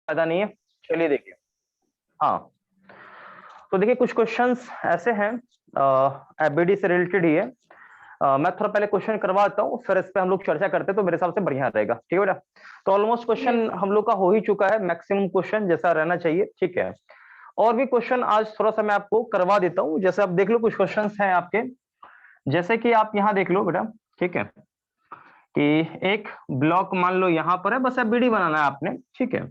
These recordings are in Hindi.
फायदा नहीं है। चलिए देखिए, हाँ तो देखिए कुछ क्वेश्चंस ऐसे हैं एबीडी से रिलेटेड ही है। मैं थोड़ा पहले क्वेश्चन करवाता हूँ, फिर इस पे हम लोग चर्चा करते हैं तो मेरे हिसाब से बढ़िया रहेगा। ठीक है बेटा, तो ऑलमोस्ट क्वेश्चन हम लोग का हो ही चुका है, मैक्सिमम क्वेश्चन जैसा रहना चाहिए। ठीक है, और भी क्वेश्चन आज थोड़ा सा मैं आपको करवा देता हूँ। जैसे आप देख लो कुछ क्वेश्चन हैं आपके, जैसे कि आप यहाँ देख लो बेटा। ठीक है, कि एक ब्लॉक मान लो यहाँ पर है, बस एबीडी बनाना है आपने। ठीक है,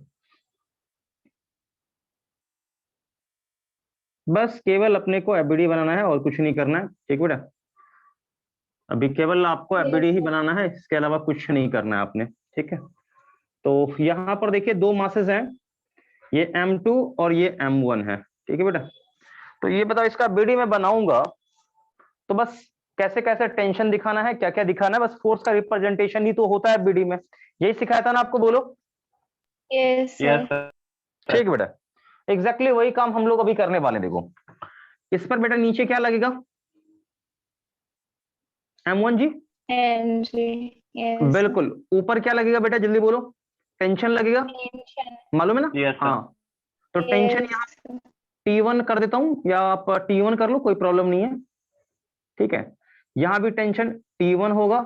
बस केवल अपने को एबीडी बनाना है और कुछ नहीं करना है। ठीक बेटा, अभी केवल आपको एबीडी ही बनाना है, इसके अलावा कुछ नहीं करना है आपने। ठीक है, तो यहाँ पर देखिए दो मासेस हैं, ये M2 और ये M1 है। ठीक है बेटा, तो ये बताओ इसका बीडी में बनाऊंगा तो बस कैसे कैसे टेंशन दिखाना है, क्या क्या दिखाना है, बस फोर्स का रिप्रेजेंटेशन ही तो होता है बीडी में। यही सिखाया था ना आपको, बोलो। Yes sir. ठीक है बेटा, एग्जैक्टली वही काम हम लोग अभी करने वाले। देखो इस पर बेटा नीचे क्या लगेगा, M1 जी। yes, बिल्कुल, ऊपर क्या लगेगा बेटा, जल्दी बोलो। टेंशन लगेगा, मालूम है ना। Yes, हाँ, तो टेंशन यहाँ T1 कर देता हूं, या आप T1 कर लो, कोई प्रॉब्लम नहीं है। ठीक है, यहां भी टेंशन T1 होगा।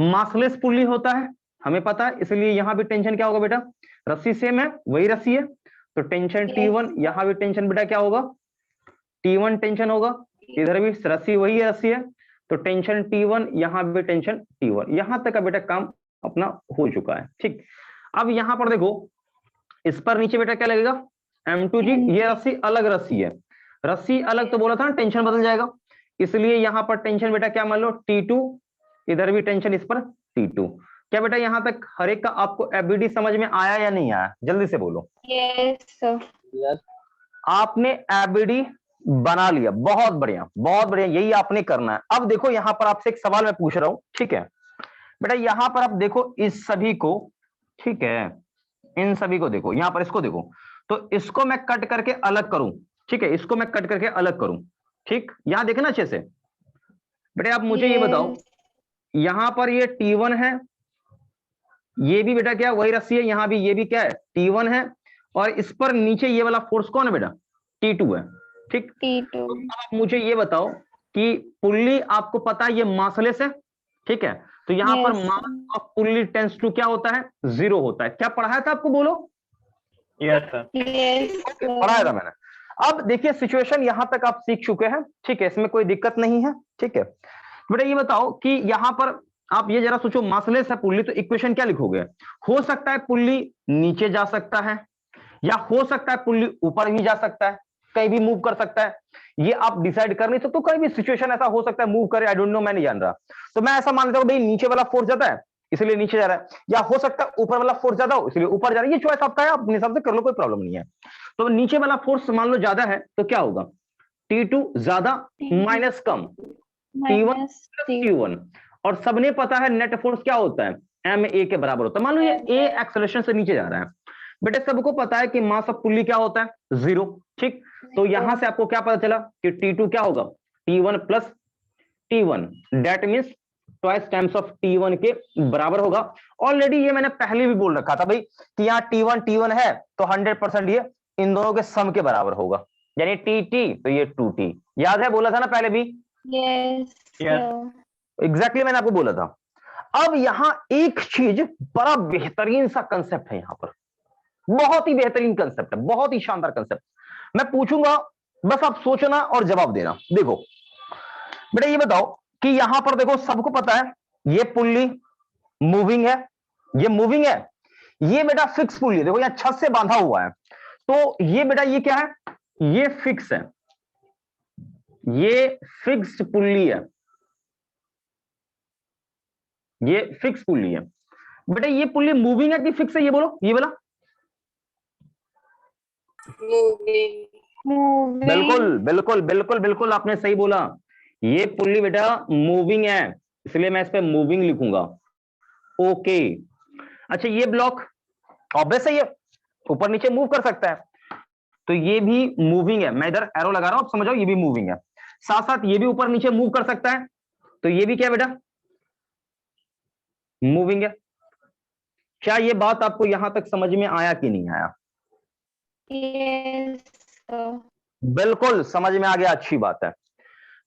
मासलेस पुल्ली होता है हमें पता है, इसलिए यहां भी टेंशन क्या होगा बेटा, रस्सी सेम है, वही रस्सी है, तो टेंशन T1। यहां भी टेंशन बेटा क्या होगा, T1 टेंशन होगा, इधर भी रस्सी वही है, रस्सी है, तो टेंशन T1, यहां भी टेंशन T1। यहां तक का बेटा काम अपना हो चुका है। ठीक, अब यहां पर देखो इस पर नीचे बेटा क्या लगेगा, M2 जी। ये रस्सी अलग रस्सी है, रस्सी अलग तो बोला था ना टेंशन बदल जाएगा, इसलिए यहां पर टेंशन बेटा क्या मान लो T2, इधर भी टेंशन इस पर T2। क्या बेटा यहां तक हर एक का आपको एबीडी समझ में आया या नहीं आया, जल्दी से बोलो। Yes sir. आपने एबीडी बना लिया, बहुत बढ़िया बहुत बढ़िया, यही आपने करना है। अब देखो यहां पर आपसे एक सवाल मैं पूछ रहा हूं। ठीक है बेटा, यहां पर आप देखो इस सभी को, ठीक है, इन सभी को देखो, यहां पर इसको देखो, तो इसको मैं कट करके अलग करूं। ठीक है, इसको मैं कट करके अलग करूं। ठीक, यहां देखे ना अच्छे से। बेटा आप मुझे ये बताओ, यहां पर ये T1 है, ये भी बेटा क्या वही रस्सी है, यहां भी ये भी क्या है T1 है, और इस पर नीचे ये वाला फोर्स कौन है बेटा, T2 है। ठीक, तो अब आप मुझे ये बताओ कि पुल्ली आपको पता है ये मासलेस है। ठीक है, तो यहां पर mass of pulley tense two क्या होता है, 0 होता है। क्या पढ़ाया था आपको, बोलो। Yes, sir. पढ़ाया था मैंने। अब देखिए सिचुएशन यहां तक आप सीख चुके हैं। ठीक है, इसमें कोई दिक्कत नहीं है। ठीक है बेटा, ये बताओ कि यहां पर आप ये जरा सोचो, मासलेस है पुल्ली, तो इक्वेशन क्या लिखोगे, हो सकता है पुल्ली नीचे जा सकता है, या हो सकता है पुल्ली ऊपर भी जा सकता है, कहीं भी मूव कर सकता है। ये आप डिसाइड कर नहीं सकते, तो कहीं भी सिचुएशन ऐसा हो सकता है मूव करे, आई डोंट नो, मैं नहीं जान रहा। तो मैं ऐसा मान लेता हूं भाई नीचे वाला फोर्स ज्यादा है इसलिए नीचे जा रहा है, या हो सकता है ऊपर वाला फोर्स ज्यादा हो इसलिए ऊपर जा रहा है। ये चॉइस आपका है, आप अपने हिसाब से कर लो, कोई प्रॉब्लम नहीं है। तो नीचे वाला फोर्स मान लो ज्यादा है तो क्या होगा, T2 ज्यादा माइनस कम, T1 T1। और सबने पता है नेट फोर्स क्या होता है, ma के बराबर होता है। मान लो ये a एक्सेलरेशन से नीचे जा रहा है, बेटे सबको पता है कि मास ऑफ पुल्ली क्या होता है, 0। ठीक, तो यहां से आपको क्या पता चला कि T2 क्या होगा, T1 plus T1, that means twice times of T1 के बराबर होगा। ऑलरेडी ये मैंने पहले भी बोल रखा था भाई कि यहाँ T1 है तो 100% ये इन दोनों के सम के बराबर होगा, यानी TT तो ये 2T। याद है, बोला था ना पहले भी। यस एग्जैक्टली मैंने आपको बोला था। अब यहां एक चीज बड़ा बेहतरीन सा कंसेप्ट है, यहां पर बहुत ही बेहतरीन कंसेप्ट है, बहुत ही शानदार कंसेप्ट। मैं पूछूंगा, बस आप सोचना और जवाब देना। देखो बेटा ये बताओ कि यहां पर देखो सबको पता है ये पुल्ली मूविंग है, ये मूविंग है, ये बेटा फिक्स पुल्ली है, देखो यहां छत से बांधा हुआ है, तो ये बेटा ये क्या है, ये फिक्स है, ये फिक्स्ड पुल्ली है, ये फिक्स पुल्ली है। बेटा ये पुल्ली मूविंग है कि फिक्स है, ये बोलो, ये बोला। बिल्कुल बिल्कुल बिल्कुल बिल्कुल आपने सही बोला, ये पुल्ली बेटा मूविंग है, इसलिए मैं इस पे मूविंग लिखूंगा। ओके, अच्छा ये ब्लॉक ऑब्वियस है, ये ऊपर नीचे मूव कर सकता है, तो ये भी मूविंग है। मैं इधर एरो लगा रहा हूं, आप समझ जाओ ये भी मूविंग है। साथ साथ ये भी ऊपर नीचे मूव कर सकता है, तो ये भी क्या बेटा, मूविंग है। क्या ये बात आपको यहां तक समझ में आया कि नहीं आया? Yes, sir. बिल्कुल समझ में आ गया, अच्छी बात है।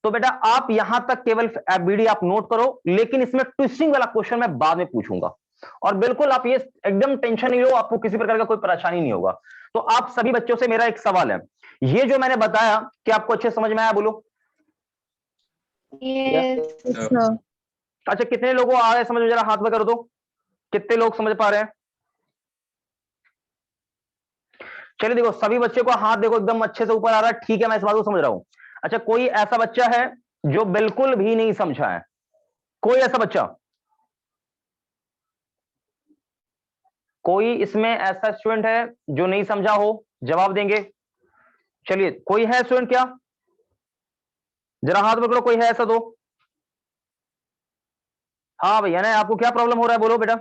तो बेटा आप यहां तक केवल एफबीडी आप नोट करो, लेकिन इसमें ट्विस्टिंग वाला क्वेश्चन मैं बाद में पूछूंगा। और बिल्कुल आप ये एकदम टेंशन नहीं लो, आपको किसी प्रकार का कोई परेशानी नहीं होगा। तो आप सभी बच्चों से मेरा एक सवाल है, ये जो मैंने बताया कि आपको अच्छे समझ में आया, बोलो। Yes, sir. अच्छा, कितने लोगों को आ रहे समझ में, जरा हाथ में कर दो, कितने लोग समझ पा रहे हैं? चलिए देखो, सभी बच्चे को हाथ देखो एकदम अच्छे से ऊपर आ रहा है, ठीक है, मैं इस बात को समझ रहा हूं। अच्छा, कोई ऐसा बच्चा है जो बिल्कुल भी नहीं समझा है? कोई ऐसा बच्चा, कोई इसमें ऐसा स्टूडेंट है जो नहीं समझा हो? जवाब देंगे। चलिए, कोई है स्टूडेंट क्या? जरा हाथ पकड़ो, कोई है ऐसा तो। हाँ भैया, ना आपको क्या प्रॉब्लम हो रहा है, बोलो बेटा।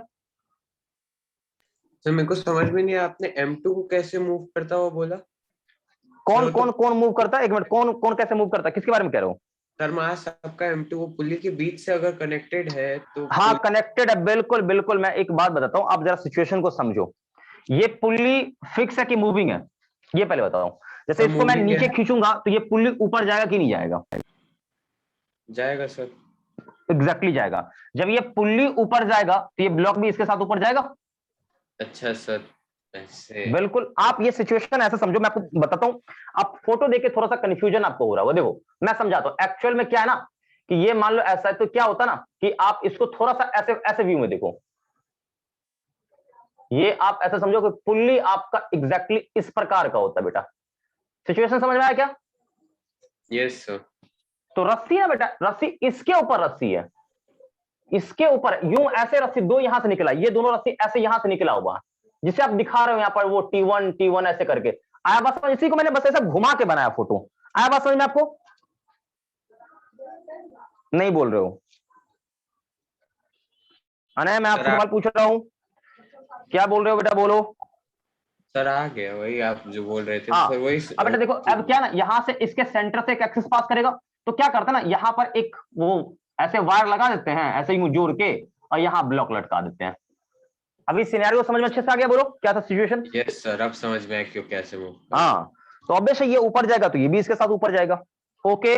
सर मेरे को समझ में नहीं आया, आपने M2 को कैसे मूव करता हुआ बोला? कौन सर, कौन कौन मूव करता है? एक मिनट, कौन कौन कैसे मूव करता है, किसके बारे में कह रहे हो? सर मान सबका M2 वो पुली के बीच से अगर कनेक्टेड है तो हाँ, कनेक्टेड है, बिल्कुल बिल्कुल। मैं एक बात बताता हूं, आप जरा सिचुएशन को समझो। ये पुल्ली फिक्स है कि मूविंग है, ये पहले बताओ। जैसे सर, इसको मैं moving नीचे है। खींचूंगा तो ये पुल्ली ऊपर जाएगा कि नहीं जाएगा? जाएगा सर। एग्जैक्टली जाएगा। जब ये पुल्ली ऊपर जाएगा तो ये ब्लॉक भी इसके साथ ऊपर जाएगा। अच्छा सर, ऐसे। बिल्कुल, आप ये सिचुएशन ऐसे समझो, मैं आपको बताता हूं। आप फोटो देख के थोड़ा सा कंफ्यूजन आपको हो रहा है, वो देखो मैं समझाता हूं। एक्चुअल में क्या है ना, कि ये मान लो ऐसा है, तो क्या होता ना कि आप इसको थोड़ा सा ऐसे ऐसे व्यू में देखो। ये आप ऐसे समझो कि पुल्ली आपका एग्जैक्टली इस प्रकार का होता है बेटा। सिचुएशन समझ में आया क्या? Yes sir. तो रस्सी है बेटा, रस्सी इसके ऊपर रस्सी है, इसके ऊपर यूं ऐसे रस्सी दो यहां से निकला, ये दोनों रस्सी ऐसे यहां से निकला हुआ, जिसे आप दिखा रहे हो यहां पर, वो T1 ऐसे करके। आया बात समझ? इसी को मैंने बस ऐसा घुमा के बनाया फोटो। आया बात समझ में आपको? नहीं बोल रहे हो? अनय, मैं आपसे सर, सवाल पूछ रहा हूं, क्या बोल रहे हो बेटा, बोलो। सर आ गया वही आप जो बोल रहे थे। हाँ, सर वही अब बेटा देखो, अब क्या ना, यहां से इसके सेंटर से एक एक्सिस पास करेगा, तो क्या करता है ना, यहां पर एक वो ऐसे वायर लगा देते हैं, ऐसे ही जोड़ के, और यहां ब्लॉक लटका देते हैं। अभी सिनेरियो समझ में अच्छे से आ गया? बोलो क्या था सिचुएशन? यस सर, अब समझ में आया क्यों कैसे मूव। हाँ, तो ऑब्वियस ये ऊपर जाएगा तो ये भी इसके साथ ऊपर जाएगा। Okay,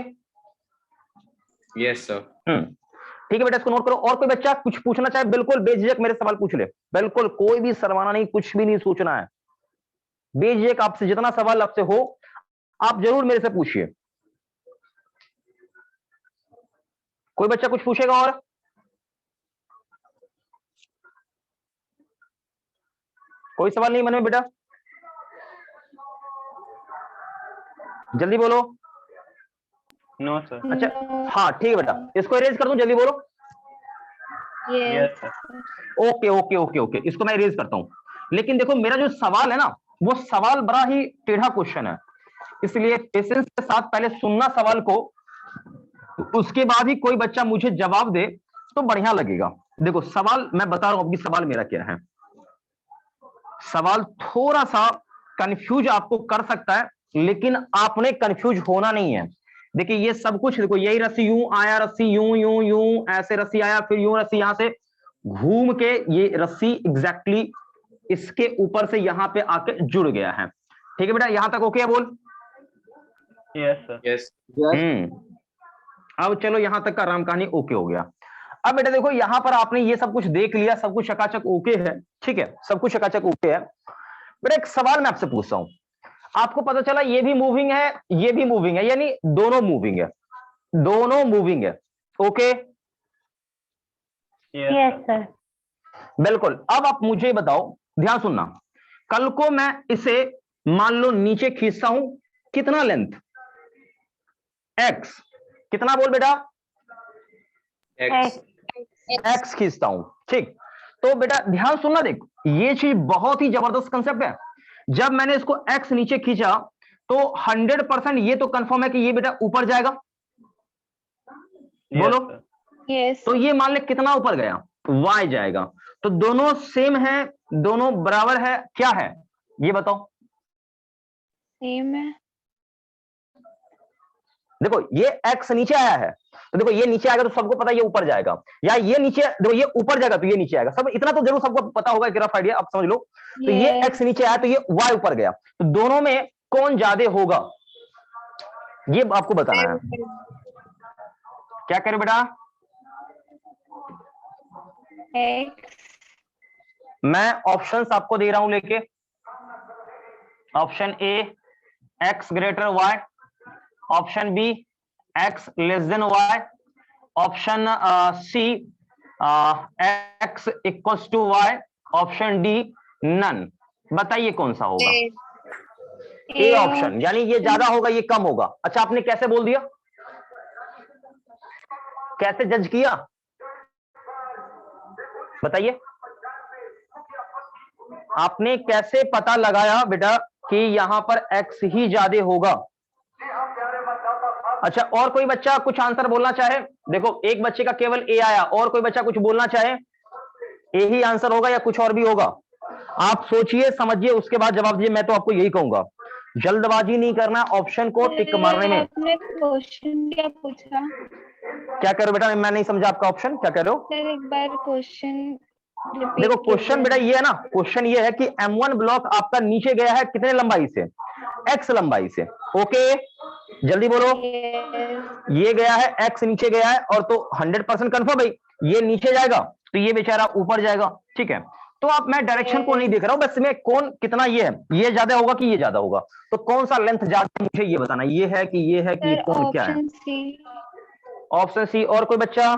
yes sir. ठीक है बेटा, इसको नोट करो। और कोई बच्चा कुछ पूछना चाहे, बिल्कुल बेझिझक मेरे सवाल पूछ ले, बिल्कुल कोई भी शर्माना नहीं, कुछ भी नहीं सोचना है, बेझिझक आपसे जितना सवाल आपसे हो आप जरूर मेरे से पूछिए। कोई बच्चा कुछ पूछेगा? और कोई सवाल नहीं मन में बेटा? जल्दी बोलो। No, sir. अच्छा, no, हाँ ठीक है बेटा, इसको इरेज कर दूं, जल्दी बोलो। yes, Yes, sir. Okay okay okay okay, इसको मैं इरेज करता हूं। लेकिन देखो, मेरा जो सवाल है ना, वो सवाल बड़ा ही टेढ़ा क्वेश्चन है, इसलिए पेशेंस के साथ पहले सुनना सवाल को, उसके बाद ही कोई बच्चा मुझे जवाब दे तो बढ़िया लगेगा। देखो सवाल मैं बता रहा हूं, अभी सवाल मेरा क्या है। सवाल थोड़ा सा कंफ्यूज आपको कर सकता है, लेकिन आपने कंफ्यूज होना नहीं है। देखिए ये सब कुछ, देखो यही रस्सी यूं आया, रस्सी यूं यूं यूं ऐसे रस्सी आया, फिर यूं रस्सी यहां से घूम के ये रस्सी एग्जैक्टली इसके ऊपर से यहां पे आके जुड़ गया है। ठीक है बेटा, यहां तक ओके है? बोल। Yes, sir. यस। अब चलो यहां तक का राम कहानी ओके हो गया। अब बेटा देखो, यहां पर आपने ये सब कुछ देख लिया, सब कुछ चकाचक ओके है, ठीक है, सब कुछ चकाचक ओके है। बेटा एक सवाल मैं आपसे पूछता हूं, आपको पता चला ये भी मूविंग है, ये भी मूविंग है, यानी दोनों मूविंग है, दोनों मूविंग है। ओके? Yes, sir. बिल्कुल। अब आप मुझे बताओ, ध्यान सुनना, कल को मैं इसे मान लो नीचे खींचता हूं, कितना लेंथ? एक्स। कितना बोल बेटा? एक्स। एक्स खींचता हूं, ठीक। तो बेटा ध्यान सुनना, देख ये चीज बहुत ही जबरदस्त कंसेप्ट है। जब मैंने इसको एक्स नीचे खींचा तो 100% ये तो कंफर्म है कि ये बेटा ऊपर जाएगा। Yes, बोलो। sir. yes, तो ये मान ले कितना ऊपर गया? y जाएगा। तो दोनों सेम है, दोनों बराबर है, क्या है ये बताओ? same है, देखो ये x नीचे आया है, तो देखो ये नीचे आएगा तो सबको पता है ये ऊपर जाएगा, या ये नीचे, देखो ये ऊपर जाएगा तो ये नीचे आएगा, सब इतना तो जरूर सबको पता होगा, एक रफ आइडिया आप समझ लो। तो ये Yes. x नीचे आया तो ये y ऊपर गया, तो दोनों में कौन ज्यादा होगा ये आपको बताना है। क्या करें बेटा? X. मैं ऑप्शंस आपको दे रहा हूं लेके, option A x greater y, option B x less than y, option C x equals to y, option D none. बताइए कौन सा होगा? ए ऑप्शन, यानी ये ज्यादा होगा ये कम होगा। अच्छा आपने कैसे बोल दिया, कैसे जज किया बताइए, आपने कैसे पता लगाया बेटा कि यहां पर x ही ज्यादा होगा? अच्छा और कोई बच्चा कुछ आंसर बोलना चाहे? देखो एक बच्चे का केवल ए आया, और कोई बच्चा कुछ बोलना चाहे? ए ही आंसर होगा या कुछ और भी होगा? आप सोचिए समझिए उसके बाद जवाब दीजिए। मैं तो आपको यही कहूंगा, जल्दबाजी नहीं करना, ऑप्शन को टिक मारने में। आपने क्वेश्चन क्या पूछा? क्या कह रहे हो बेटा? मैं नहीं समझा आपका ऑप्शन, क्या कह रहे हो? सर एक बार क्वेश्चन देखो क्वेश्चन बेटा ये है ना, क्वेश्चन ये है कि M1 ब्लॉक आपका नीचे गया है कितने लंबाई से? x लंबाई से। ओके जल्दी बोलो। ये गया है x नीचे गया है, और तो 100% कंफर्म भाई ये नीचे जाएगा तो ये बेचारा ऊपर जाएगा, ठीक है। तो आप, मैं डायरेक्शन को नहीं देख रहा हूं, बस मैं कौन कितना ये है, ये ज्यादा होगा कि ये ज्यादा होगा, तो कौन सा लेंथ ज्यादा मुझे ये बताना, ये है कि ये है कि कौन क्या है? Option C. Option C. और कोई बच्चा?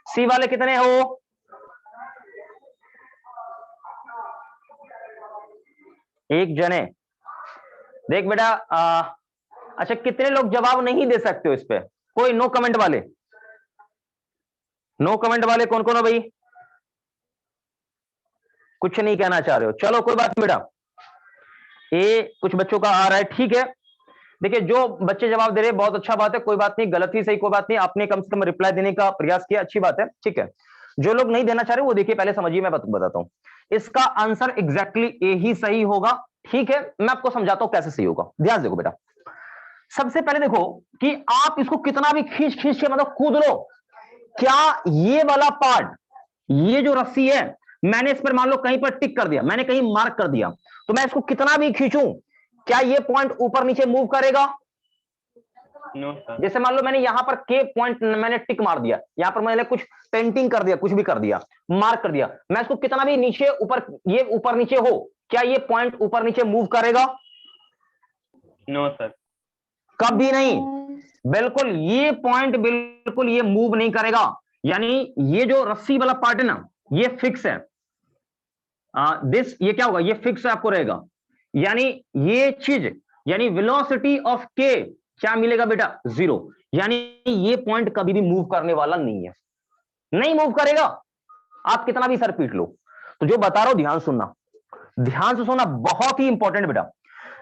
सी वाले कितने हो? एक जने। देख बेटा अच्छा कितने लोग जवाब नहीं दे सकते हो इस पे? कोई नो कमेंट वाले? नो कमेंट वाले कौन कौन हो भाई? कुछ नहीं कहना चाह रहे हो, चलो कोई बात नहीं बेटा। ए कुछ बच्चों का आ रहा है, ठीक है। देखिए जो बच्चे जवाब दे रहे हैं बहुत अच्छा बात है, कोई बात नहीं, गलत ही सही कोई बात नहीं, आपने कम से कम रिप्लाई देने का प्रयास किया, अच्छी बात है, ठीक है। जो लोग नहीं देना चाह रहे वो देखिए पहले समझिए, मैं बताता हूं। इसका आंसर एग्जैक्टली ए ही सही होगा, ठीक है। मैं आपको समझाता हूं कैसे सही होगा, ध्यान देखो बेटा। सबसे पहले देखो कि आप इसको कितना भी खींच खींच के मतलब कूद लो, क्या ये वाला पार्ट, ये जो रस्सी है, मैंने इस पर मान लो कहीं पर टिक कर दिया, मैंने कहीं मार्क कर दिया, तो मैं इसको कितना भी खींचूं क्या ये पॉइंट ऊपर नीचे मूव करेगा? No sir. जैसे मान लो मैंने यहां पर के पॉइंट मैंने टिक मार दिया, यहां पर मैंने कुछ पेंटिंग कर दिया, कुछ भी कर दिया, मार्क कर दिया, मैं इसको कितना भी नीचे ऊपर, ये ऊपर नीचे हो, क्या ये पॉइंट ऊपर नीचे मूव करेगा? No sir. कभी नहीं, बिल्कुल ये पॉइंट बिल्कुल ये मूव नहीं करेगा। यानी ये जो रस्सी वाला पार्ट है ना, ये फिक्स है। दिस ये क्या होगा, ये फिक्स आपको रहेगा। यानी ये चीज, यानी वेलोसिटी ऑफ के क्या मिलेगा बेटा? 0। यानी ये पॉइंट कभी भी मूव करने वाला नहीं है, नहीं मूव करेगा, आप कितना भी सर पीट लो। तो जो बता रहा हूं ध्यान सुनना, ध्यान से सुनना, बहुत ही इंपॉर्टेंट बेटा।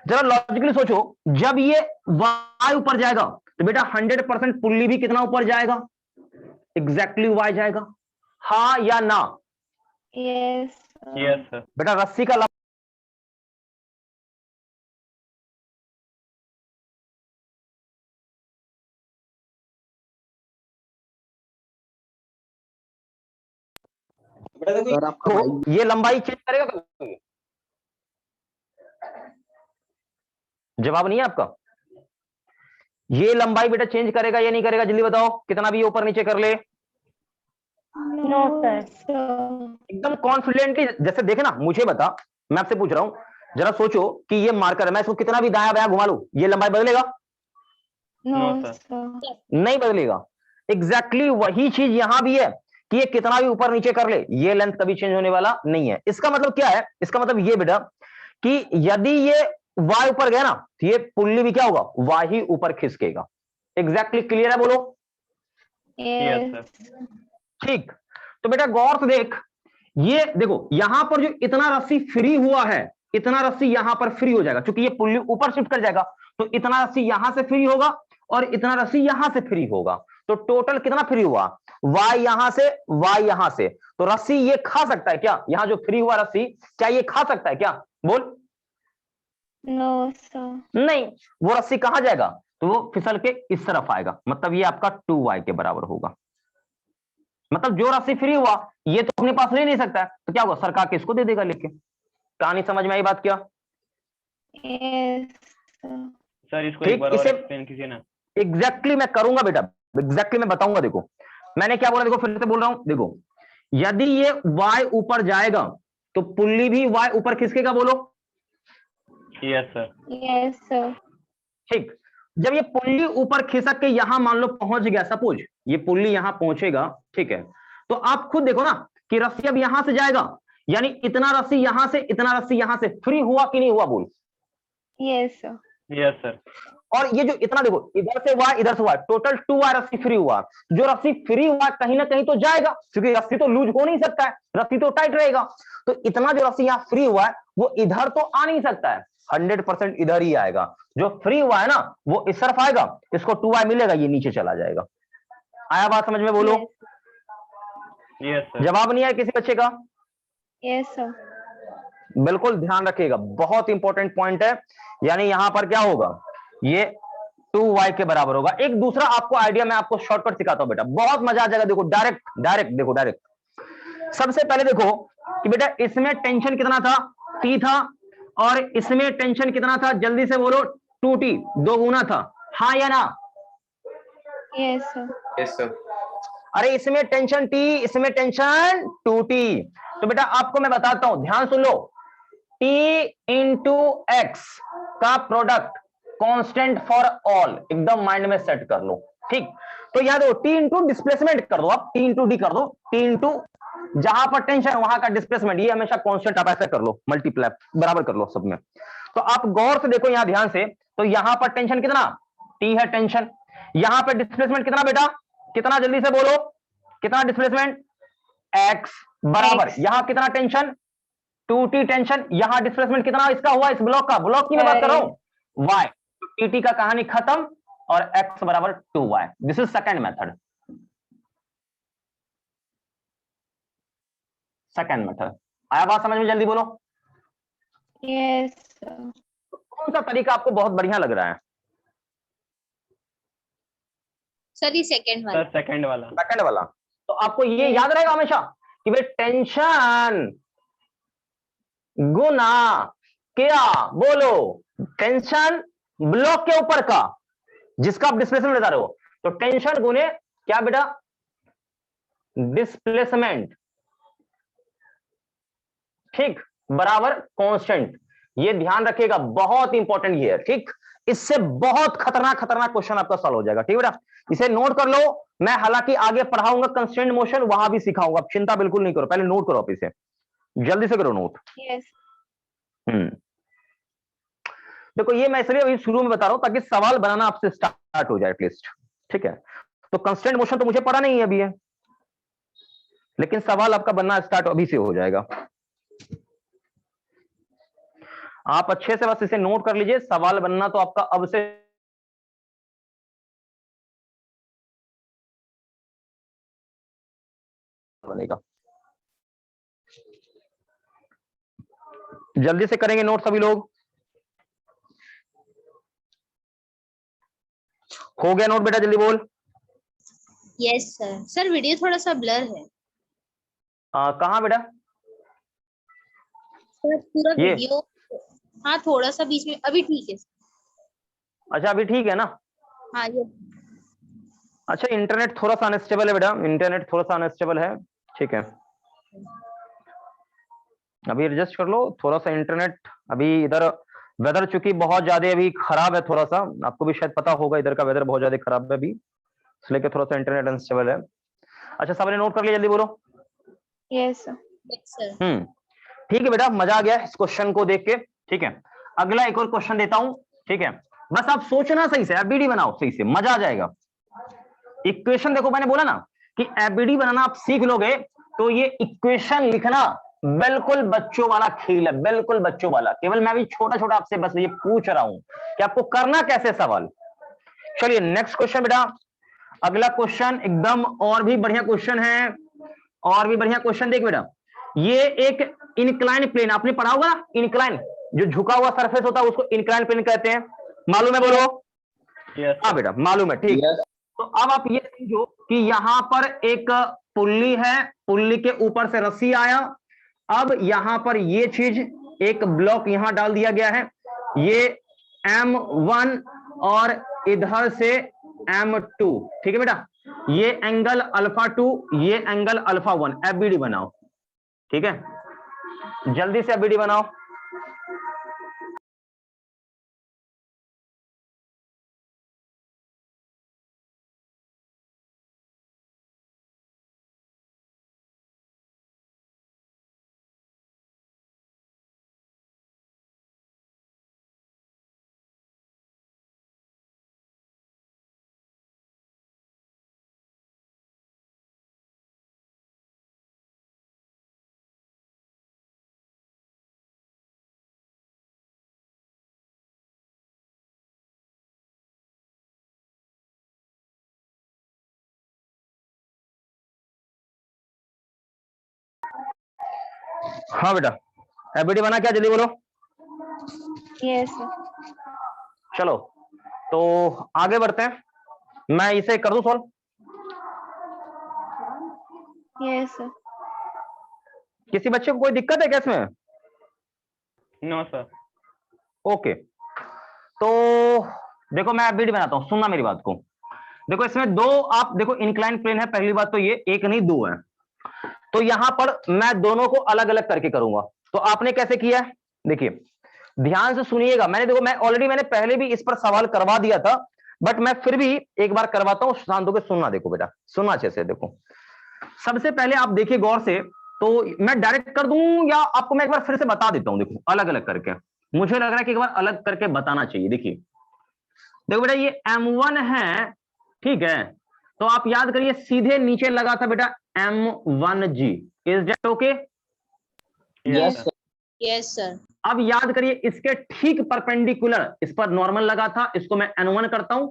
जरा लॉजिकली सोचो, जब ये y ऊपर जाएगा तो बेटा 100% पुल्ली भी कितना ऊपर जाएगा? एग्जैक्टली y जाएगा, हाँ या ना? Yes yes sir. बेटा रस्सी का सर आपका तो भाई ये लंबाई चेंज करेगा कभी? जवाब नहीं है आपका। ये लंबाई बेटा चेंज करेगा या नहीं करेगा? जल्दी बताओ, कितना भी ऊपर नीचे कर ले। No sir. एकदम कॉन्फिडेंटली, जैसे देखे ना, मुझे बता, मैं आपसे पूछ रहा हूं, जरा सोचो कि ये मार्कर है, मैं इसको कितना भी दाया बाया घुमा लूं, ये लंबाई बदलेगा? No sir. सर। नहीं बदलेगा। एग्जैक्टली वही चीज यहां भी है कि ये कितना भी ऊपर नीचे कर ले, ये लेंथ कभी चेंज होने वाला नहीं है। इसका मतलब क्या है? इसका मतलब ये बेटा कि यदि ये y ऊपर गया ना, तो ये पुल्ली भी क्या होगा? y ही ऊपर खिसकेगा। एग्जैक्टली क्लियर है? बोलो यस यस सर। ठीक। तो बेटा गौर से देख, ये देखो यहां पर जो इतना रस्सी फ्री हुआ है, इतना रस्सी यहां पर फ्री हो जाएगा, क्योंकि ये पुल्ली ऊपर शिफ्ट कर जाएगा, तो इतना रस्सी यहां से फ्री होगा और इतना रस्सी यहां से फ्री होगा, तो टोटल कितना फ्री हुआ? y यहां से, y यहां से। तो रस्सी ये खा सकता है क्या? यहां जो फ्री हुआ रस्सी, क्या ये खा सकता है क्या? बोल। No sir. नहीं, वो रस्सी कहां जाएगा? तो वो फिसल के इस तरफ आएगा, मतलब ये आपका 2y के बराबर होगा। मतलब जो रस्सी फ्री हुआ ये तो अपने पास ले नहीं सकता है, तो क्या होगा, सरका के इसको दे देगा लेके। कहानी समझ में आई बात क्या? Yes, sir. सर इसको ठीक, एक बार और इसे एक्सप्लेन कीजिए ना। एग्जैक्टली मैं करूंगा बेटा, एग्जैक्टली मैं बताऊंगा। देखो मैंने क्या बोला, देखो फिर से बोल रहा हूं, देखो यदि ये y ऊपर जाएगा तो पुल्ली भी y ऊपर खिसकेगा, बोलो। Yes sir. Yes, sir. ठीक, जब ये पुल्ली ऊपर खिसक के यहां मान लो पहुंच गया, सपोज ये पुल्ली यहां पहुंचेगा, ठीक है, तो आप खुद देखो ना कि रस्सी अब यहां से जाएगा, यानी इतना रस्सी यहां से, इतना रस्सी यहां से, फ्री हुआ कि नहीं हुआ, बोल। Yes, sir. Yes sir. और ये जो इतना देखो, इधर से y इधर से y, टोटल 2y रस्सी फ्री हुआ। जो रस्सी फ्री हुआ कहीं ना कहीं तो जाएगा, क्योंकि रस्सी तो लूज हो नहीं सकता है, रस्सी तो टाइट रहेगा। तो इतना जो रस्सी यहाँ फ्री हुआ है वो इधर तो आ नहीं सकता है, 100% इधर ही आएगा। जो फ्री हुआ है ना वो इस तरफ आएगा, इसको 2y मिलेगा, ये नीचे चला जाएगा। आया बात समझ में, बोलो। Yes sir. जवाब नहीं आया किसी बच्चे का? Yes, sir. बिल्कुल ध्यान रखिएगा, बहुत इंपॉर्टेंट पॉइंट है। यानी यहां पर क्या होगा, ये 2y के बराबर होगा। एक दूसरा आपको आइडिया मैं आपको शॉर्टकट सिखाता हूं बेटा, बहुत मजा आ जाएगा। देखो डायरेक्ट देखो, डायरेक्ट सबसे पहले देखो कि बेटा इसमें टेंशन कितना था, T था, और इसमें टेंशन कितना था, जल्दी से बोलो, 2T, 2 गुना था, हाँ या ना? Yes, sir. Yes sir. अरे इसमें टेंशन T, इसमें टेंशन 2T। तो बेटा आपको मैं बताता हूं, ध्यान सुन लो, T इंटू एक्स का प्रोडक्ट कांस्टेंट फॉर ऑल, एकदम माइंड में सेट कर लो। ठीक, तो याद हो, T इंटू डिस्प्लेसमेंट कर दो, आप T इंटू डी कर दो, T इंटू जहां पर टेंशन वहां का डिस्प्लेसमेंट, ये हमेशा कांस्टेंट आप ऐसे कर लो, मल्टीप्लाई बराबर कर लो सब में। तो आप गौर से देखो यहां ध्यान से, तो यहां पर टेंशन कितना, T है टेंशन, यहां पर डिस्प्लेसमेंट कितना बेटा, कितना, जल्दी से बोलो, कितना डिस्प्लेसमेंट, x बराबर, X. यहां कितना टेंशन, 2T टेंशन, यहां डिस्प्लेसमेंट कितना इसका हुआ, इस ब्लॉक का, ब्लॉक की मैं बात कर रहा हूं, y, तो टी का कहानी खत्म, और x बराबर 2y। This is second method, second method. आया बात समझ में, जल्दी बोलो। Yes, sir. कौन सा तरीका आपको बहुत बढ़िया लग रहा है? सर ये सेकंड वाला। सर सेकंड वाला। सेकंड वाला। तो आपको ये याद रहेगा हमेशा कि भाई टेंशन गुना क्या, बोलो, टेंशन ब्लॉक के ऊपर का जिसका आप डिस्प्लेसमेंट बता रहे हो, तो टेंशन गुने क्या बेटा, डिस्प्लेसमेंट, ठीक, बराबर कांस्टेंट। ये ध्यान रखिएगा, बहुत इंपॉर्टेंट ये है। ठीक, इससे बहुत खतरनाक क्वेश्चन आपका सॉल्व हो जाएगा। ठीक बेटा, इसे नोट कर लो। मैं हालांकि आगे पढ़ाऊंगा कंस्ट्रेंट मोशन, वहां भी सिखाऊंगा, चिंता बिल्कुल नहीं करो, पहले नोट करो आप इसे, जल्दी से करो नोट। Yes. देखो ये मैं इसलिए अभी शुरू में बता रहा हूं ताकि सवाल बनाना आपसे स्टार्ट हो जाए एटलीस्ट। ठीक है, तो कंस्ट्रेंट मोशन तो मुझे पढ़ा नहीं है अभी है, लेकिन सवाल आपका बनना स्टार्ट अभी से हो जाएगा। आप अच्छे से बस इसे नोट कर लीजिए, सवाल बनना तो आपका अब से बनेगा। जल्दी से करेंगे नोट सभी लोग। हो गया नोट बेटा, जल्दी बोल। Yes sir. सर वीडियो थोड़ा सा ब्लर है। कहाँ बेटा? सर पूरा ये? वीडियो, हाँ थोड़ा सा बीच में, अभी ठीक है। अच्छा अभी ठीक है ना? हाँ ये अच्छा इंटरनेट थोड़ा सा अनस्टेबल है बेटा, इंटरनेट थोड़ा सा अनस्टेबल है। ठीक है, अभी एडजस्ट कर लो थोड़ा सा इंटरनेट। अभी इधर वेदर चूंकि बहुत ज्यादा अभी खराब है, थोड़ा सा आपको भी शायद पता होगा, इधर का वेदर बहुत ज्यादा खराब है अभी, इसलिए थोड़ा सा इंटरनेट अनस्टेबल है। अच्छा सबने नोट कर लिया, जल्दी बोलो। Yes, sir. सर। ठीक है बेटा, मजा आ गया इस क्वेश्चन को देख के। ठीक है, अगला एक और क्वेश्चन देता हूं। ठीक है, बस आप सोचना सही से, एबीडी बनाओ सही से, मजा आ जाएगा। इक्वेशन देखो, मैंने बोला ना कि एबीडी बनाना आप सीख लोगे तो ये इक्वेशन लिखना बिल्कुल बच्चों वाला खेल है, बिल्कुल बच्चों वाला। केवल मैं भी छोटा छोटा आपसे बस ये पूछ रहा हूं कि आपको करना कैसे सवाल। चलिए नेक्स्ट क्वेश्चन बेटा, अगला क्वेश्चन एकदम और भी बढ़िया क्वेश्चन है, और भी बढ़िया क्वेश्चन देख बेटा। ये एक इंक्लाइन प्लेन, आपने पढ़ा होगा ना, इंक्लाइन जो झुका हुआ सरफेस होता है उसको इंक्लाइन प्लेन कहते हैं, मालूम है बोलो? Yes, हाँ sir. बेटा मालूम है, ठीक। तो अब आप ये समझो कि यहाँ पर एक पुल्ली है, पुल्ली के ऊपर से रस्सी आया, अब यहाँ पर ये चीज एक ब्लॉक यहाँ डाल दिया गया है, ये M1 और इधर से M2, ठीक है बेटा। ये एंगल अल्फा 2, ये एंगल अल्फा 1, FBD बनाओ, ठीक है, जल्दी से FBD बनाओ। हाँ बेटा, FBD बना क्या, जल्दी बोलो। Yes, sir. चलो तो आगे बढ़ते हैं, मैं इसे कर दूं सॉल्व। Yes, sir. किसी बच्चे को कोई दिक्कत है क्या इसमें? No, sir. ओके, तो देखो मैं FBD बनाता हूं, सुनना मेरी बात को। देखो इसमें दो, आप देखो इंक्लाइन प्लेन है, पहली बात तो ये एक नहीं दो है, तो यहां पर मैं दोनों को अलग अलग करके करूंगा। तो आपने कैसे किया है, देखिए ध्यान से सुनिएगा। मैंने मैंने पहले भी इस पर सवाल करवा दिया था, बट मैं फिर भी एक बार करवाता हूं, शांत होकर सुनना। देखो बेटा, सुनना अच्छे से। देखो सबसे पहले आप देखिए गौर से, तो मैं डायरेक्ट कर दूं या आपको मैं एक बार फिर से बता देता हूं। देखो अलग अलग करके, मुझे लग रहा है कि एक बार अलग करके बताना चाहिए। देखिए देखो बेटा, ये M1 है, ठीक है, तो आप याद करिए सीधे नीचे लगा था बेटा M1G। Is that okay? Yes, sir. Yes, sir. अब याद करिए इसके ठीक परपेंडिकुलर इस पर नॉर्मल लगा था, इसको मैं N1 करता हूं।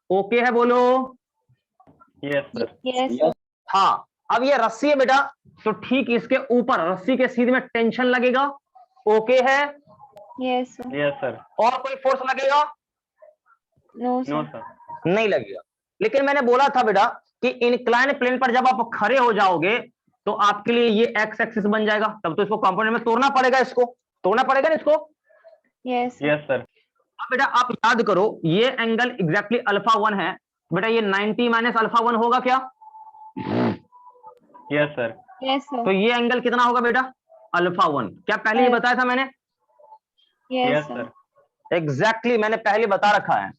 ओके है, बोलो। Yes, sir. Yes, sir. हाँ, अब ये रस्सी है बेटा, तो ठीक इसके ऊपर रस्सी के सीधे में टेंशन लगेगा। ओके है? Yes, sir. Yes, sir. और कोई फोर्स लगेगा? No, No, sir. sir. नहीं लगेगा। लेकिन मैंने बोला था बेटा कि इंक्लाइन प्लेन पर जब आप खड़े हो जाओगे तो आपके लिए ये एक्स एक्सिस बन जाएगा, तब तो इसको कंपोनेंट में तोड़ना पड़ेगा, इसको तोड़ना पड़ेगा ना इसको। Yes, sir. Yes, sir. अब बेटा आप याद करो, ये एंगल एग्जैक्टली अल्फा 1 है बेटा, ये 90 माइनस अल्फा 1 होगा क्या? Yes, sir. Yes, sir. तो ये एंगल कितना होगा बेटा? अल्फा 1। क्या पहले ही बताया था मैंने? Yes, Yes, sir. sir. Exactly मैंने पहले बता रखा है।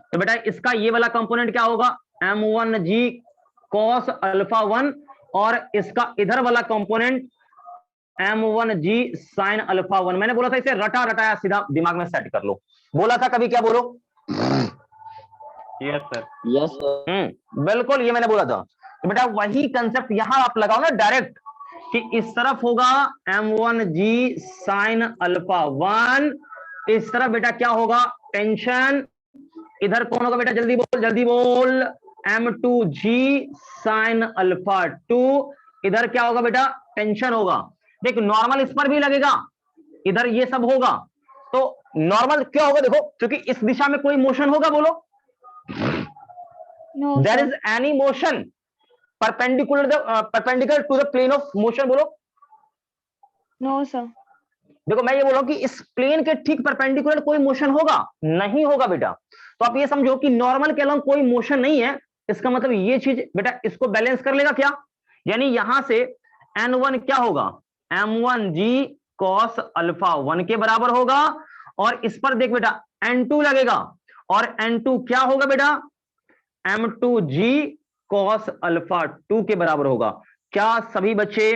तो बेटा इसका ये वाला कंपोनेंट क्या होगा? M1G cos अल्फा 1, और इसका इधर वाला कंपोनेंट M1G sin अल्फा 1। मैंने बोला था इसे रटा रटाया सीधा दिमाग में सेट कर लो। बोला था कभी, क्या बोलो? Yes, sir. बिल्कुल, ये मैंने बोला था। तो बेटा वही कंसेप्ट यहां आप लगाओ ना डायरेक्ट, कि इस तरफ होगा M1G sin अल्फा 1, इस तरफ बेटा क्या होगा? टेंशन। इधर कौन होगा बेटा? जल्दी बोल जल्दी बोल। M2G sin अल्फा 2, इधर क्या होगा बेटा? टेंशन होगा। देख नॉर्मल इस पर भी लगेगा, इधर ये सब होगा, तो नॉर्मल क्या होगा? देखो क्योंकि इस दिशा में कोई मोशन होगा, बोलो। No, there sir. Is any motion perpendicular to the plane of motion, बोलो। No, sir. देखो मैं ये बोल रहा हूं कि इस प्लेन के ठीक परपेंडिकुलर कोई मोशन होगा? नहीं होगा बेटा। तो आप ये समझो कि नॉर्मल के अलोंग कोई मोशन नहीं है, इसका मतलब ये चीज बेटा इसको बैलेंस कर लेगा क्या? यानी यहां से N1 क्या होगा? M1G cos अल्फा 1 के बराबर होगा, और इस पर देख बेटा N2 लगेगा, और N2 क्या होगा बेटा? M2G cos अल्फा 2 के बराबर होगा। क्या सभी बच्चे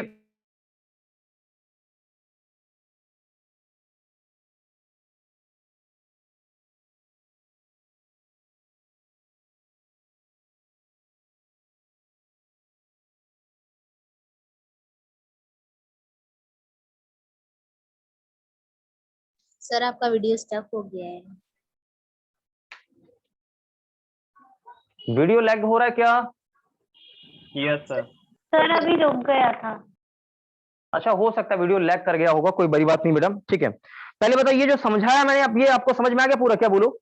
सर आपका वीडियो स्टक हो गया है। वीडियो लैग हो रहा है क्या? Yes, sir. सर अभी रुक गया था। अच्छा, हो सकता है वीडियो लैग कर गया होगा, कोई बड़ी बात नहीं मैडम, ठीक है। पहले बताइए जो समझाया मैंने, अब ये आपको समझ में आ गया पूरा? क्या बोलो?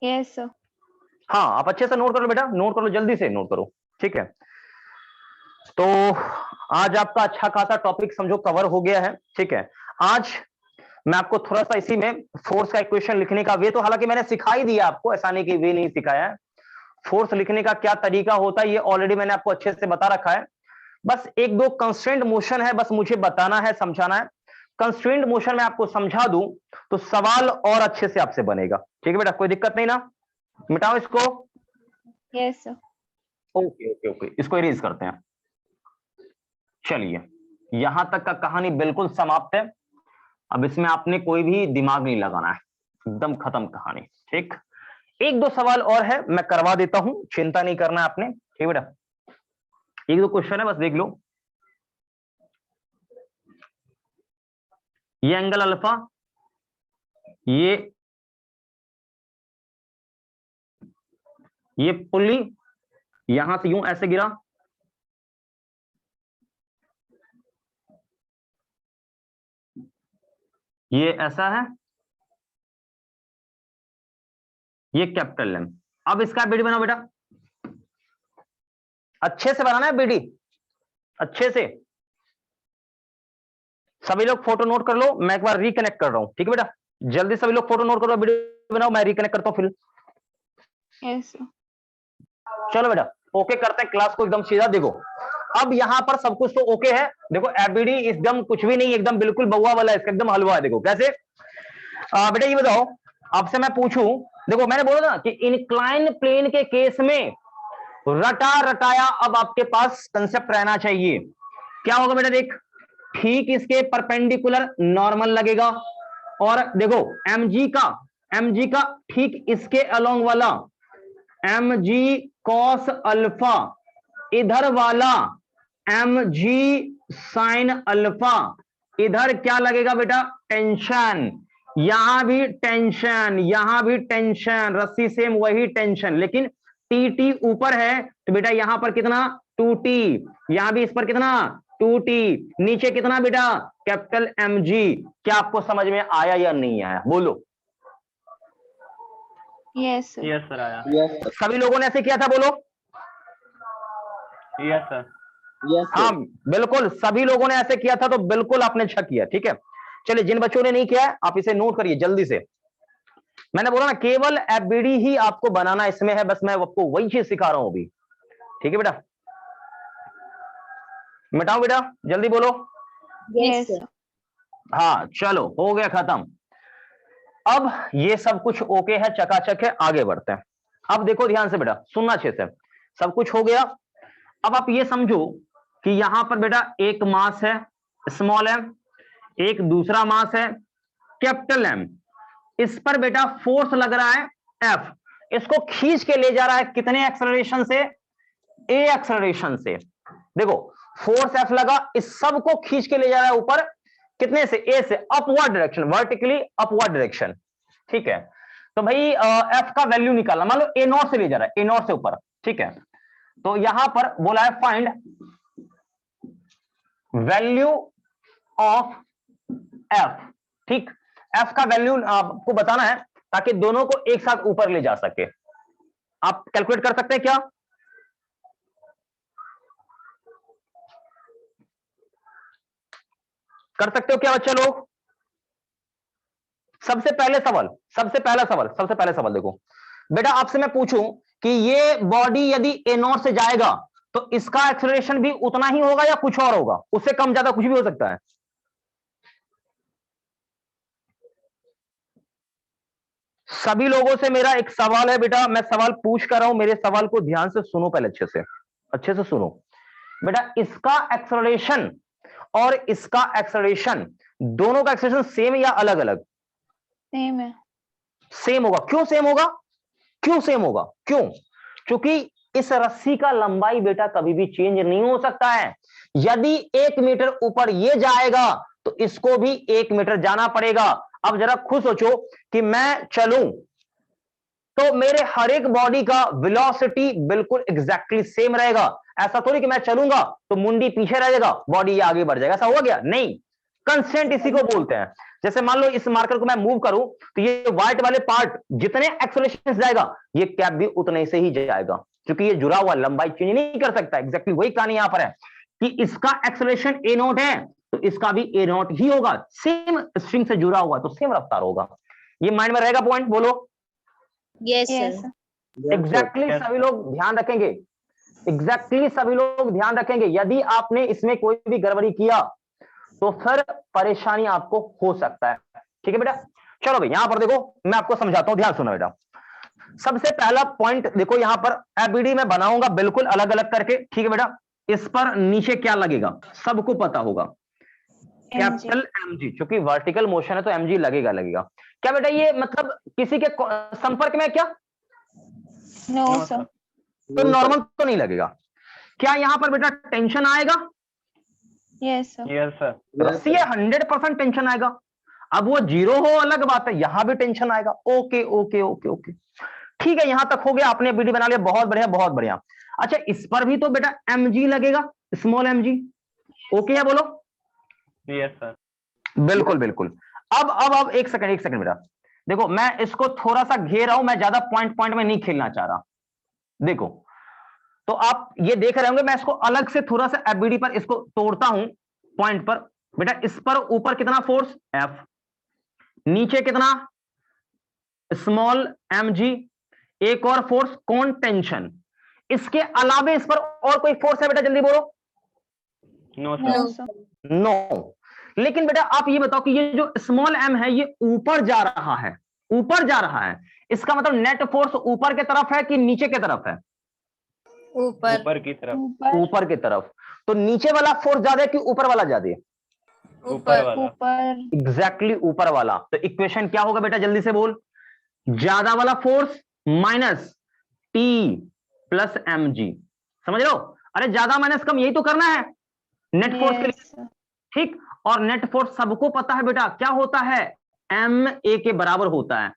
Yes, sir. हाँ, आप अच्छे से नोट कर लो बेटा, नोट कर लो, जल्दी से नोट करो, ठीक है। तो आज आपका अच्छा खासा टॉपिक समझो कवर हो गया है, ठीक है। आज मैं आपको थोड़ा सा इसी में फोर्स का इक्वेशन लिखने का वे तो हालांकि मैंने सिखा ही दिया आपको, ऐसा नहीं कि वे नहीं सिखाया है। फोर्स लिखने का क्या तरीका होता है ये ऑलरेडी मैंने आपको अच्छे से बता रखा है। बस एक दो कंस्ट्रेंट मोशन है, बस मुझे बताना है, समझाना है। कंस्ट्रेंट मोशन में आपको समझा दूं तो सवाल और अच्छे से आपसे बनेगा, ठीक है बेटा, कोई दिक्कत नहीं ना। मिटाओ इसको। Yes, sir. Okay okay okay, इसको इरेज करते हैं। चलिए, यहां तक का कहानी बिल्कुल समाप्त है। अब इसमें आपने कोई भी दिमाग नहीं लगाना है, एकदम खत्म कहानी, ठीक। एक दो सवाल और है, मैं करवा देता हूं, चिंता नहीं करना है आपने, ठीक बेटा। एक दो क्वेश्चन है, बस देख लो। ये एंगल अल्फा, ये पुल्ली यहां से यूं ऐसे गिरा, ये ऐसा है, ये कैपिटल एम। अब इसका बीडी बनाओ बेटा, अच्छे से बनाना है बीडी, अच्छे से। सभी लोग फोटो नोट कर लो, मैं एक बार रिकनेक्ट कर रहा हूं, ठीक है बेटा। जल्दी सभी लोग फोटो नोट करो, वीडियो बनाओ, मैं रिकनेक्ट करता हूं फिर। Yes, sir. चलो बेटा, ओके करते हैं क्लास को एकदम सीधा। देखो अब यहां पर सब कुछ तो ओके है। देखो एबीडी एकदम कुछ भी नहीं, एकदम बिल्कुल बउआ वाला है, इसका एकदम हलवा है। देखो कैसे बेटा, ये बताओ आपसे मैं पूछूं, देखो मैंने बोला ना कि इंक्लाइन प्लेन के केस में रटा रटाया अब आपके पास कंसेप्ट रहना चाहिए। क्या होगा बेटा, देख ठीक इसके परपेंडिकुलर नॉर्मल लगेगा, और देखो एमजी का ठीक इसके अलोंग वाला mg cos अल्फा, इधर वाला mg sin अल्फा, इधर क्या लगेगा बेटा, टेंशन। यहां भी टेंशन, यहां भी टेंशन, रस्सी सेम वही टेंशन, लेकिन टी ऊपर है तो बेटा यहां पर कितना 2t, यहां भी इस पर कितना 2t, नीचे कितना बेटा कैपिटल mg। क्या आपको समझ में आया या नहीं आया, बोलो। Yes, sir. यस सर आया। सभी लोगों ने ऐसे किया था, बोलो। Yes sir. हाँ बिल्कुल, सभी लोगों ने ऐसे किया था, तो बिल्कुल आपने अच्छा किया, ठीक है। चलिए, जिन बच्चों ने नहीं किया है आप इसे नोट करिए जल्दी से। मैंने बोला ना केवल एफबीडी ही आपको बनाना इसमें है, बस मैं आपको वही चीज सिखा रहा हूं अभी, ठीक है बेटा। मिटाओ बेटा, जल्दी बोलो। Yes, sir. हाँ चलो, हो गया खत्म। अब ये सब कुछ ओके है, चकाचक है, आगे बढ़ते हैं। अब देखो ध्यान से बेटा, सुनना अच्छे से, सब कुछ हो गया। अब आप ये समझो कि यहां पर बेटा एक मास है स्मॉल एम, एक दूसरा मास है कैपिटल एम, इस पर बेटा फोर्स लग रहा है एफ, इसको खींच के ले जा रहा है कितने एक्सेलरेशन से, ए एक्सेलरेशन से। देखो फोर्स एफ लगा, इस सब को खींच के ले जा रहा है ऊपर, कितने से, ए से, upward direction, vertically upward direction, ठीक है। तो भाई एफ का वैल्यू निकालना, मान लो ए नॉट से ले जा रहा है, ए नॉट से ऊपर, ठीक है। तो यहां पर बोला है फाइंड वैल्यू ऑफ एफ, ठीक। एफ का वैल्यू आपको बताना है ताकि दोनों को एक साथ ऊपर ले जा सके। आप कैलकुलेट कर सकते हैं क्या, कर सकते हो क्या बच्चे लोग? सबसे पहला सवाल देखो बेटा, आपसे मैं पूछूं कि ये बॉडी यदि ए नॉट से जाएगा तो इसका एक्सेलरेशन भी उतना ही होगा या कुछ और होगा, उससे कम ज्यादा कुछ भी हो सकता है। सभी लोगों से मेरा एक सवाल है बेटा, मैं सवाल पूछ कर रहा हूं, मेरे सवाल को ध्यान से सुनो, पहले अच्छे से सुनो बेटा। इसका एक्सेलरेशन और इसका एक्सेलरेशन, दोनों का एक्सेलरेशन सेम या अलग अलग? Same है। सेम होगा। क्यों सेम होगा? क्यों? क्योंकि इस रस्सी का लंबाई बेटा कभी भी चेंज नहीं हो सकता है। यदि 1 मीटर ऊपर ये जाएगा तो इसको भी 1 मीटर जाना पड़ेगा। अब जरा खुद सोचो कि मैं चलूं तो मेरे हर एक बॉडी का वेलोसिटी बिल्कुल एग्जैक्टली सेम रहेगा। ऐसा थोड़ी कि मैं चलूंगा तो मुंडी पीछे रह जाएगा, बॉडी आगे बढ़ जाएगा, ऐसा होगा क्या? नहीं, कंस्टेंट इसी को बोलते हैं। जैसे मान लो इस मार्कर को मैं मूव करूं तो ये व्हाइट वाले पार्ट जितने एक्सेलरेशन जाएगा ये कैप भी उतने से ही जाएगा, क्योंकि ये जुड़ा हुआ लंबाई चेंज नहीं कर सकता। एग्जैक्टली वही कहानी यहां पर है कि इसका एक्सेलरेशन ए नॉट है तो इसका भी ए नॉट ही होगा, सेम स्ट्रिंग से जुड़ा हुआ तो सेम रफ्तार होगा। ये माइंड में रहेगा पॉइंट, बोलो। Yes Yes, sir sir. Exactly Yes, सभी लोग ध्यान रखेंगे, एग्जैक्टली सभी लोग ध्यान रखेंगे। यदि आपने इसमें कोई भी गड़बड़ी किया तो फिर परेशानी आपको हो सकता है। ठीक है बेटा, चलो भाई यहां पर देखो मैं आपको समझाता हूं, ध्यान सुनो बेटा। सबसे पहला पॉइंट देखो, यहां पर एबीडी में बनाऊंगा बिल्कुल अलग अलग करके। ठीक है बेटा, इस पर नीचे क्या लगेगा सबको पता होगा, MG. Capital MG. क्योंकि वर्टिकल मोशन है तो एमजी लगेगा लगेगा। क्या बेटा ये मतलब किसी के संपर्क में क्या? No, No, sir. तो नॉर्मल तो नहीं लगेगा। क्या यहां पर बेटा टेंशन आएगा? Yes, sir. Yes, sir. रस्सी है 100% टेंशन आएगा। अब वो जीरो हो अलग बात है, यहां भी टेंशन आएगा। ओके ओके ओके ओके, ठीक है, यहां तक हो गया, आपने बीडी बना लिया, बहुत बढ़िया बहुत बढ़िया। अच्छा इस पर भी तो बेटा एमजी लगेगा, स्मॉल एमजी। ओके है बोलो। Yes, sir. बिल्कुल बिल्कुल। अब एक सेकंड बेटा, देखो मैं इसको थोड़ा सा घेर रहा हूं, मैं ज्यादा पॉइंट पॉइंट में नहीं खेलना चाह रहा। देखो तो आप ये देख रहे होंगे, मैं इसको अलग से थोड़ा सा एफबीडी पर इसको तोड़ता हूं पॉइंट पर। बेटा इस पर ऊपर कितना फोर्स एफ, नीचे कितना स्मॉल एम जी, एक और फोर्स कौन टेंशन। इसके अलावा इस पर और कोई फोर्स है बेटा, जल्दी बोलो। No, sir. No, sir. No. लेकिन बेटा आप ये बताओ कि ये जो स्मॉल एम है ये ऊपर जा रहा है, ऊपर जा रहा है, इसका मतलब नेट फोर्स ऊपर की तरफ है कि नीचे की तरफ है? ऊपर ऊपर की तरफ. ऊपर. ऊपर की तरफ। तो नीचे वाला फोर्स ज्यादा है कि ऊपर वाला ज्यादा है? ऊपर वाला. ऊपर. एग्जैक्टली ऊपर वाला। तो इक्वेशन क्या होगा बेटा, जल्दी से बोल। ज्यादा वाला force minus T plus M G. समझ लो, अरे ज्यादा माइनस कम यही तो करना है नेट फोर्स के लिए। Yes, sir. ठीक, और नेट फोर्स सबको पता है बेटा क्या होता है, एम ए के बराबर होता है।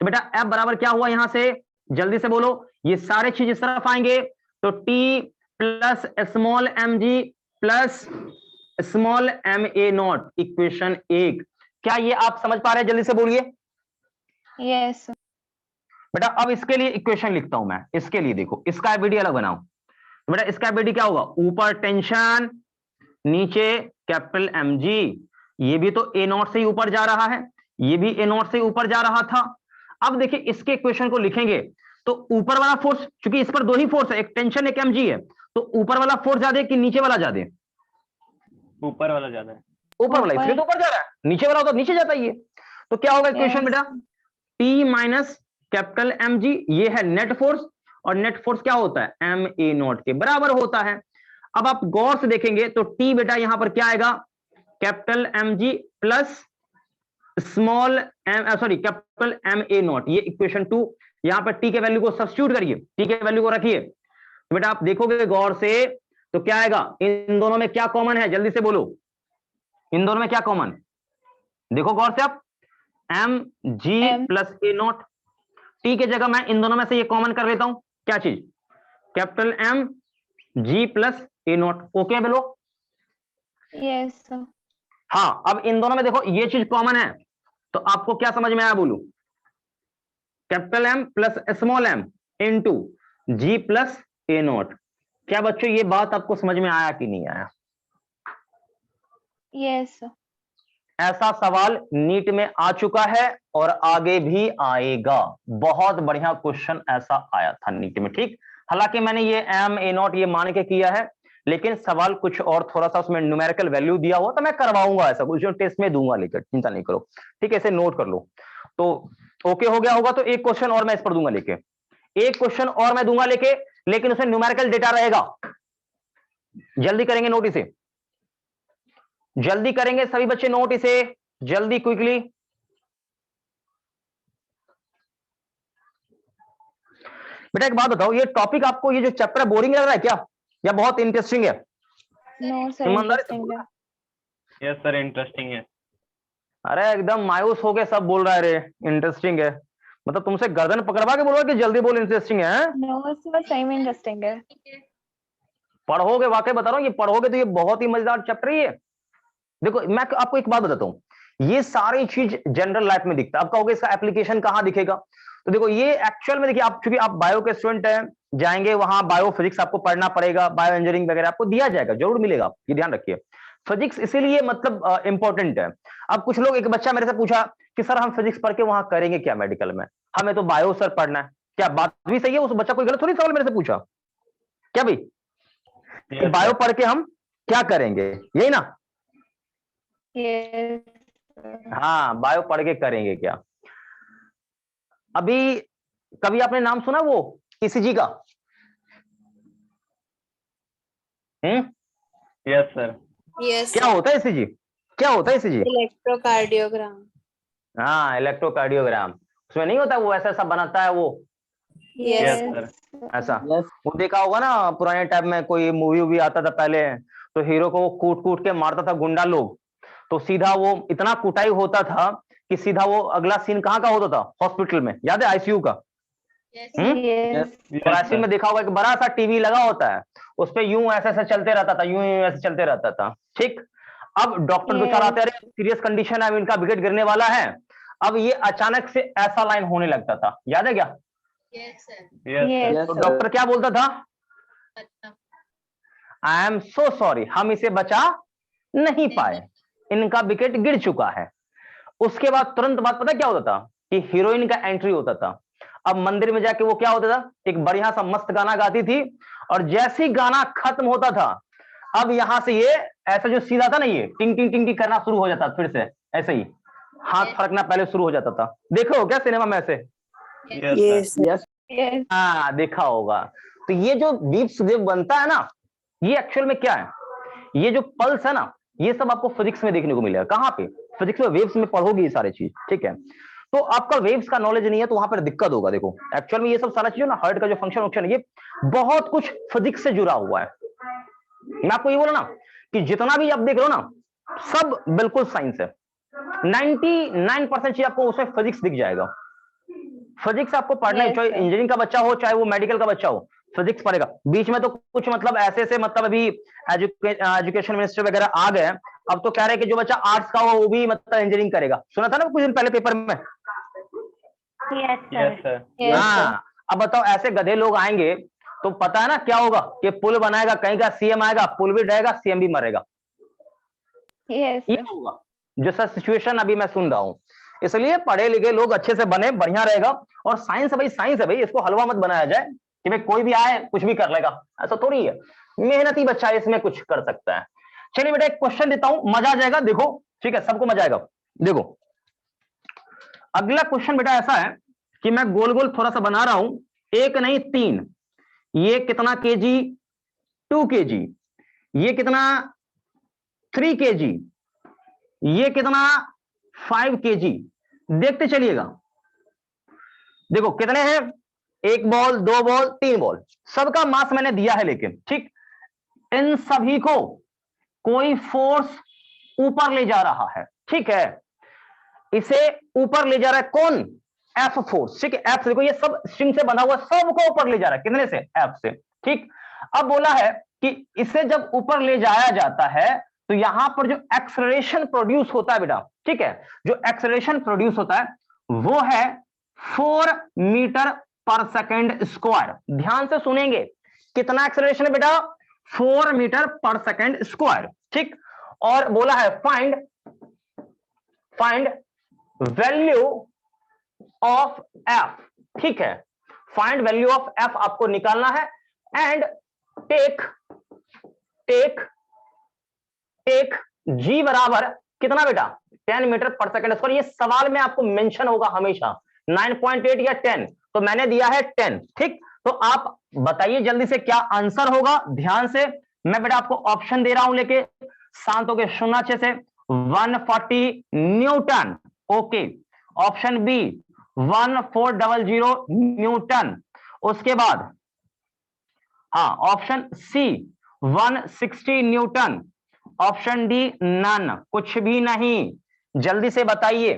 तो बेटा एफ बराबर क्या हुआ यहां से, जल्दी से बोलो। ये सारे चीज इस तरफ आएंगे तो T plus small M G plus small M A nought, equation 1। क्या ये आप समझ पा रहे हैं, जल्दी से बोलिए। Yes, sir. बेटा अब इसके लिए इक्वेशन लिखता हूं मैं, इसके लिए देखो इसका एबीडी अलग बनाओ। तो बेटा इसका एबीडी क्या होगा, ऊपर टेंशन नीचे कैपिटल एम जी। ये भी तो ए नॉट से ही ऊपर जा रहा है, ये भी ए नॉट से ऊपर जा रहा था। अब देखिए इसके इक्वेशन को लिखेंगे तो ऊपर वाला फोर्स, क्योंकि इस पर दो ही फोर्स है, एक टेंशन एक एम जी है, तो ऊपर वाला फोर्स ज्यादा है कि नीचे वाला ज्यादा है? ऊपर वाला ज्यादा है. ऊपर वाला, इसलिए तो ऊपर जा रहा है, नीचे वाला तो नीचे जाता ही है। तो क्या होगा इक्वेशन Yes. बेटा, T minus capital M G, ये है नेट फोर्स, और नेट फोर्स क्या होता है, एम ए नॉट के बराबर होता है। अब आप गौर से देखेंगे तो टी बेटा यहां पर क्या आएगा, capital M G plus small M, sorry capital M A nought, ये इक्वेशन 2। यहां पर टी के वैल्यू को सब्स्टिट्यूट करिए, टी के वैल्यू को रखिए। तो बेटा आप देखोगे गौर से तो क्या आएगा, इन दोनों में क्या कॉमन है, जल्दी से बोलो। इन दोनों में क्या कॉमन, देखो गौर से आप, M G M. Plus A nought. T के जगह मैं इन दोनों में से ये कॉमन कर लेता हूं, क्या चीज, capital M G plus A nought. Okay बोलो। Yes, sir. हाँ अब इन दोनों में देखो ये चीज कॉमन है, तो आपको क्या समझ में आया, बोलो। Capital M plus small M into G plus A nought. क्या बच्चों ये बात आपको समझ में आया कि नहीं आया? Yes, sir. ऐसा सवाल नीट में आ चुका है और आगे भी आएगा। बहुत बढ़िया क्वेश्चन ऐसा आया था नीट में। ठीक, हालांकि मैंने ये एम ए नॉट ये मान के किया है, लेकिन सवाल कुछ और थोड़ा सा उसमें न्यूमेरिकल वैल्यू दिया हुआ तो मैं करवाऊंगा, ऐसा कुछ टेस्ट में दूंगा, लेकर चिंता नहीं करो। ठीक है, इसे नोट कर लो। तो ओके हो गया होगा, तो एक क्वेश्चन और मैं इस पर दूंगा लेके, एक क्वेश्चन और मैं दूंगा लेके, लेकिन उसमें न्यूमेरिकल डेटा रहेगा। जल्दी करेंगे नोट इसे, जल्दी करेंगे सभी बच्चे नोट इसे, जल्दी क्विकली। बेटा एक बात बताओ, ये टॉपिक आपको ये जो चैप्टर बोरिंग लग रहा है क्या, या बहुत इंटरेस्टिंग है? No, sir. ईमानदारी से Interesting. बोलना। Yes, sir. Interesting है. अरे एकदम मायूस हो गए सब, बोल रहा है रे इंटरेस्टिंग है, मतलब तुमसे गर्दन पकड़वा के बोलो कि जल्दी बोल इंटरेस्टिंग है। No, sir. सही में interesting है. पढ़ोगे, वाकई बता रहा हूँ, ये पढ़ोगे तो ये बहुत ही मजेदार चैप्टर है ये। देखो मैं आपको एक बात बताता हूँ, ये सारी चीज जनरल लाइफ में दिखता है, आप कहोगे इसका एप्लीकेशन कहाँ दिखेगा? तो देखो ये एक्चुअल में देखिए, आप चूंकि आप बायो के स्टूडेंट हैं, जाएंगे वहां बायो फिजिक्स आपको पढ़ना पड़ेगा, बायो इंजीनियरिंग वगैरह आपको दिया जाएगा, जरूर मिलेगा, ये ध्यान रखिए। फिजिक्स इसीलिए मतलब इंपॉर्टेंट है। अब कुछ लोग, एक बच्चा मेरे से पूछा कि सर हम फिजिक्स पढ़ के वहां करेंगे क्या मेडिकल में, हमें तो बायो सर पढ़ना है। क्या बात भी सही है? उस बच्चा कोई गलत थोड़ी सवाल मेरे से पूछा क्या भाई, कि Yes, बायो sir. पढ़ के हम क्या करेंगे, यही ना? Yes. हाँ, बायो पढ़ के करेंगे क्या? अभी कभी आपने नाम सुना वो ईसीजी का? Yes, sir. Yes, क्या sir. होता है ईसीजी? क्या होता है ईसीजी? Electrocardiogram. हाँ, इलेक्ट्रोकार्डियोग्राम। उसमें नहीं होता वो ऐसा ऐसा बनाता है वो Yes. Yes, Yes. sir. ऐसा, वो देखा होगा ना पुराने टाइम में कोई मूवी वूवी आता था पहले, तो हीरो को वो कूट कूट के मारता था गुंडा लोग, तो सीधा वो इतना कुटाई होता था कि सीधा वो अगला सीन कहाँ का होता था? हॉस्पिटल में, याद है? आईसीयू का। Yes. Yes. और Yes, आईसीयू sir. में देखा होगा एक बड़ा सा टीवी लगा होता है, उस पे यूं ऐसे ऐसे चलते रहता था, यूं यूं ऐसे चलते रहता था, ठीक। अब डॉक्टर दो चार Yes. आते, अरे सीरियस कंडीशन है, अब इनका विकेट गिरने वाला है। अब ये अचानक से ऐसा लाइन होने लगता था, याद है क्या? Yes, sir. Yes, sir. Yes. तो डॉक्टर क्या बोलता था? अच्छा. आई एम सो सॉरी, हम इसे बचा नहीं पाए, इनका विकेट गिर चुका है। उसके बाद तुरंत बाद पता क्या होता था? कि हीरोइन का एंट्री होता था। अब मंदिर में जाके वो क्या होता था? एक बढ़िया सा मस्त गाना गाती थी, और जैसे ही गाना खत्म होता था, अब यहां से ये ऐसा जो सीधा था ना, ये टिंग टिंग टिंग टिंग करना शुरू हो जाता, फिर से ऐसे ही हाथ फड़कना पहले शुरू हो जाता था। देखो क्या सिनेमा में ऐसे? Yes, sir. Yes. हाँ, देखा होगा। तो ये जो दीप वेव बनता है ना, ये एक्चुअल में क्या है? ये जो पल्स है ना, ये सब आपको फिजिक्स में देखने को मिलेगा। कहाँ पे? फिजिक्स में वेव्स में पढ़ोगे ये सारी चीज, ठीक है। तो आपका वेव्स का नॉलेज नहीं है तो वहां पर दिक्कत होगा। देखो एक्चुअल में ये सब सारा चीज ना, हार्ट का जो फंक्शन वंक्शन है, ये बहुत कुछ फिजिक्स से जुड़ा हुआ है। मैं आपको ये बोला ना कि जितना भी आप देख रहे हो ना, सब बिल्कुल साइंस है। 99% चीज आपको उसमें फिजिक्स दिख जाएगा। फिजिक्स आपको पढ़ना है, Yes, चाहे sir. इंजीनियरिंग का बच्चा हो चाहे वो मेडिकल का बच्चा हो, फिजिक्स पढ़ेगा। बीच में तो कुछ मतलब ऐसे ऐसे मतलब अभी एजुकेशन मिनिस्टर वगैरह आ गए, अब तो कह रहे हैं कि जो बच्चा आर्ट्स का हो वो भी मतलब इंजीनियरिंग करेगा। सुना था ना कुछ दिन पहले पेपर में? Yes, sir. Yes, sir. Yes, sir. हाँ, अब बताओ ऐसे गधे लोग आएंगे तो पता है ना क्या होगा? कि पुल बनाएगा, कहीं का सीएम आएगा, पुल भी रहेगा, सीएम भी मरेगा। Yes, ये sir. होगा जैसा सिचुएशन अभी मैं सुन रहा हूं। इसलिए पढ़े लिखे लोग अच्छे से बने, बढ़िया रहेगा। और साइंस है भाई, साइंस है भाई, इसको हलवा मत बनाया जाए कि भाई कोई भी आए कुछ भी कर लेगा, ऐसा थोड़ी है। मेहनती बच्चा इसमें कुछ कर सकता है। चलिए बेटा, एक क्वेश्चन देता हूं, मजा आ जाएगा, देखो ठीक है, सबको मजा आएगा। देखो अगला क्वेश्चन बेटा ऐसा है कि मैं गोल गोल थोड़ा सा बना रहा हूं, एक नहीं तीन। ये कितना केजी? 2 केजी। ये कितना? 3 केजी। ये कितना? 5 केजी। देखते चलिएगा। देखो कितने हैं? 1 बॉल, 2 बॉल, 3 बॉल, सबका मास मैंने दिया है, लेकिन ठीक इन सभी को कोई फोर्स ऊपर ले जा रहा है, ठीक है। इसे ऊपर ले जा रहा है कौन? एफ फोर्स, ठीक है। एफ देखो ये सब स्ट्रिंग से बना हुआ, सबको ऊपर ले जा रहा है, कितने से? एफ से, ठीक। अब बोला है कि इसे जब ऊपर ले जाया जाता है तो यहां पर जो एक्सेलरेशन प्रोड्यूस होता है बेटा, ठीक है, जो एक्सेलरेशन प्रोड्यूस होता है वो है 4 मीटर पर सेकेंड स्क्वायर। ध्यान से सुनेंगे, कितना एक्सेलरेशन है बेटा? 4 मीटर पर सेकेंड स्क्वायर, ठीक। और बोला है फाइंड वैल्यू ऑफ एफ, ठीक है। फाइंड वैल्यू ऑफ एफ आपको निकालना है। एंड टेक जी बराबर कितना बेटा? 10 मीटर पर सेकेंड स्क्वायर। ये सवाल में आपको मेंशन होगा हमेशा 9.8 या 10, तो मैंने दिया है 10, ठीक। तो आप बताइए जल्दी से क्या आंसर होगा। ध्यान से मैं बेटा आपको ऑप्शन दे रहा हूं, लेके शांत होके सुनना अच्छे से। 140 newton, okay. Option B 1400 newton. उसके बाद हाँ, option C 160 newton. Option D none, कुछ भी नहीं। जल्दी से बताइए।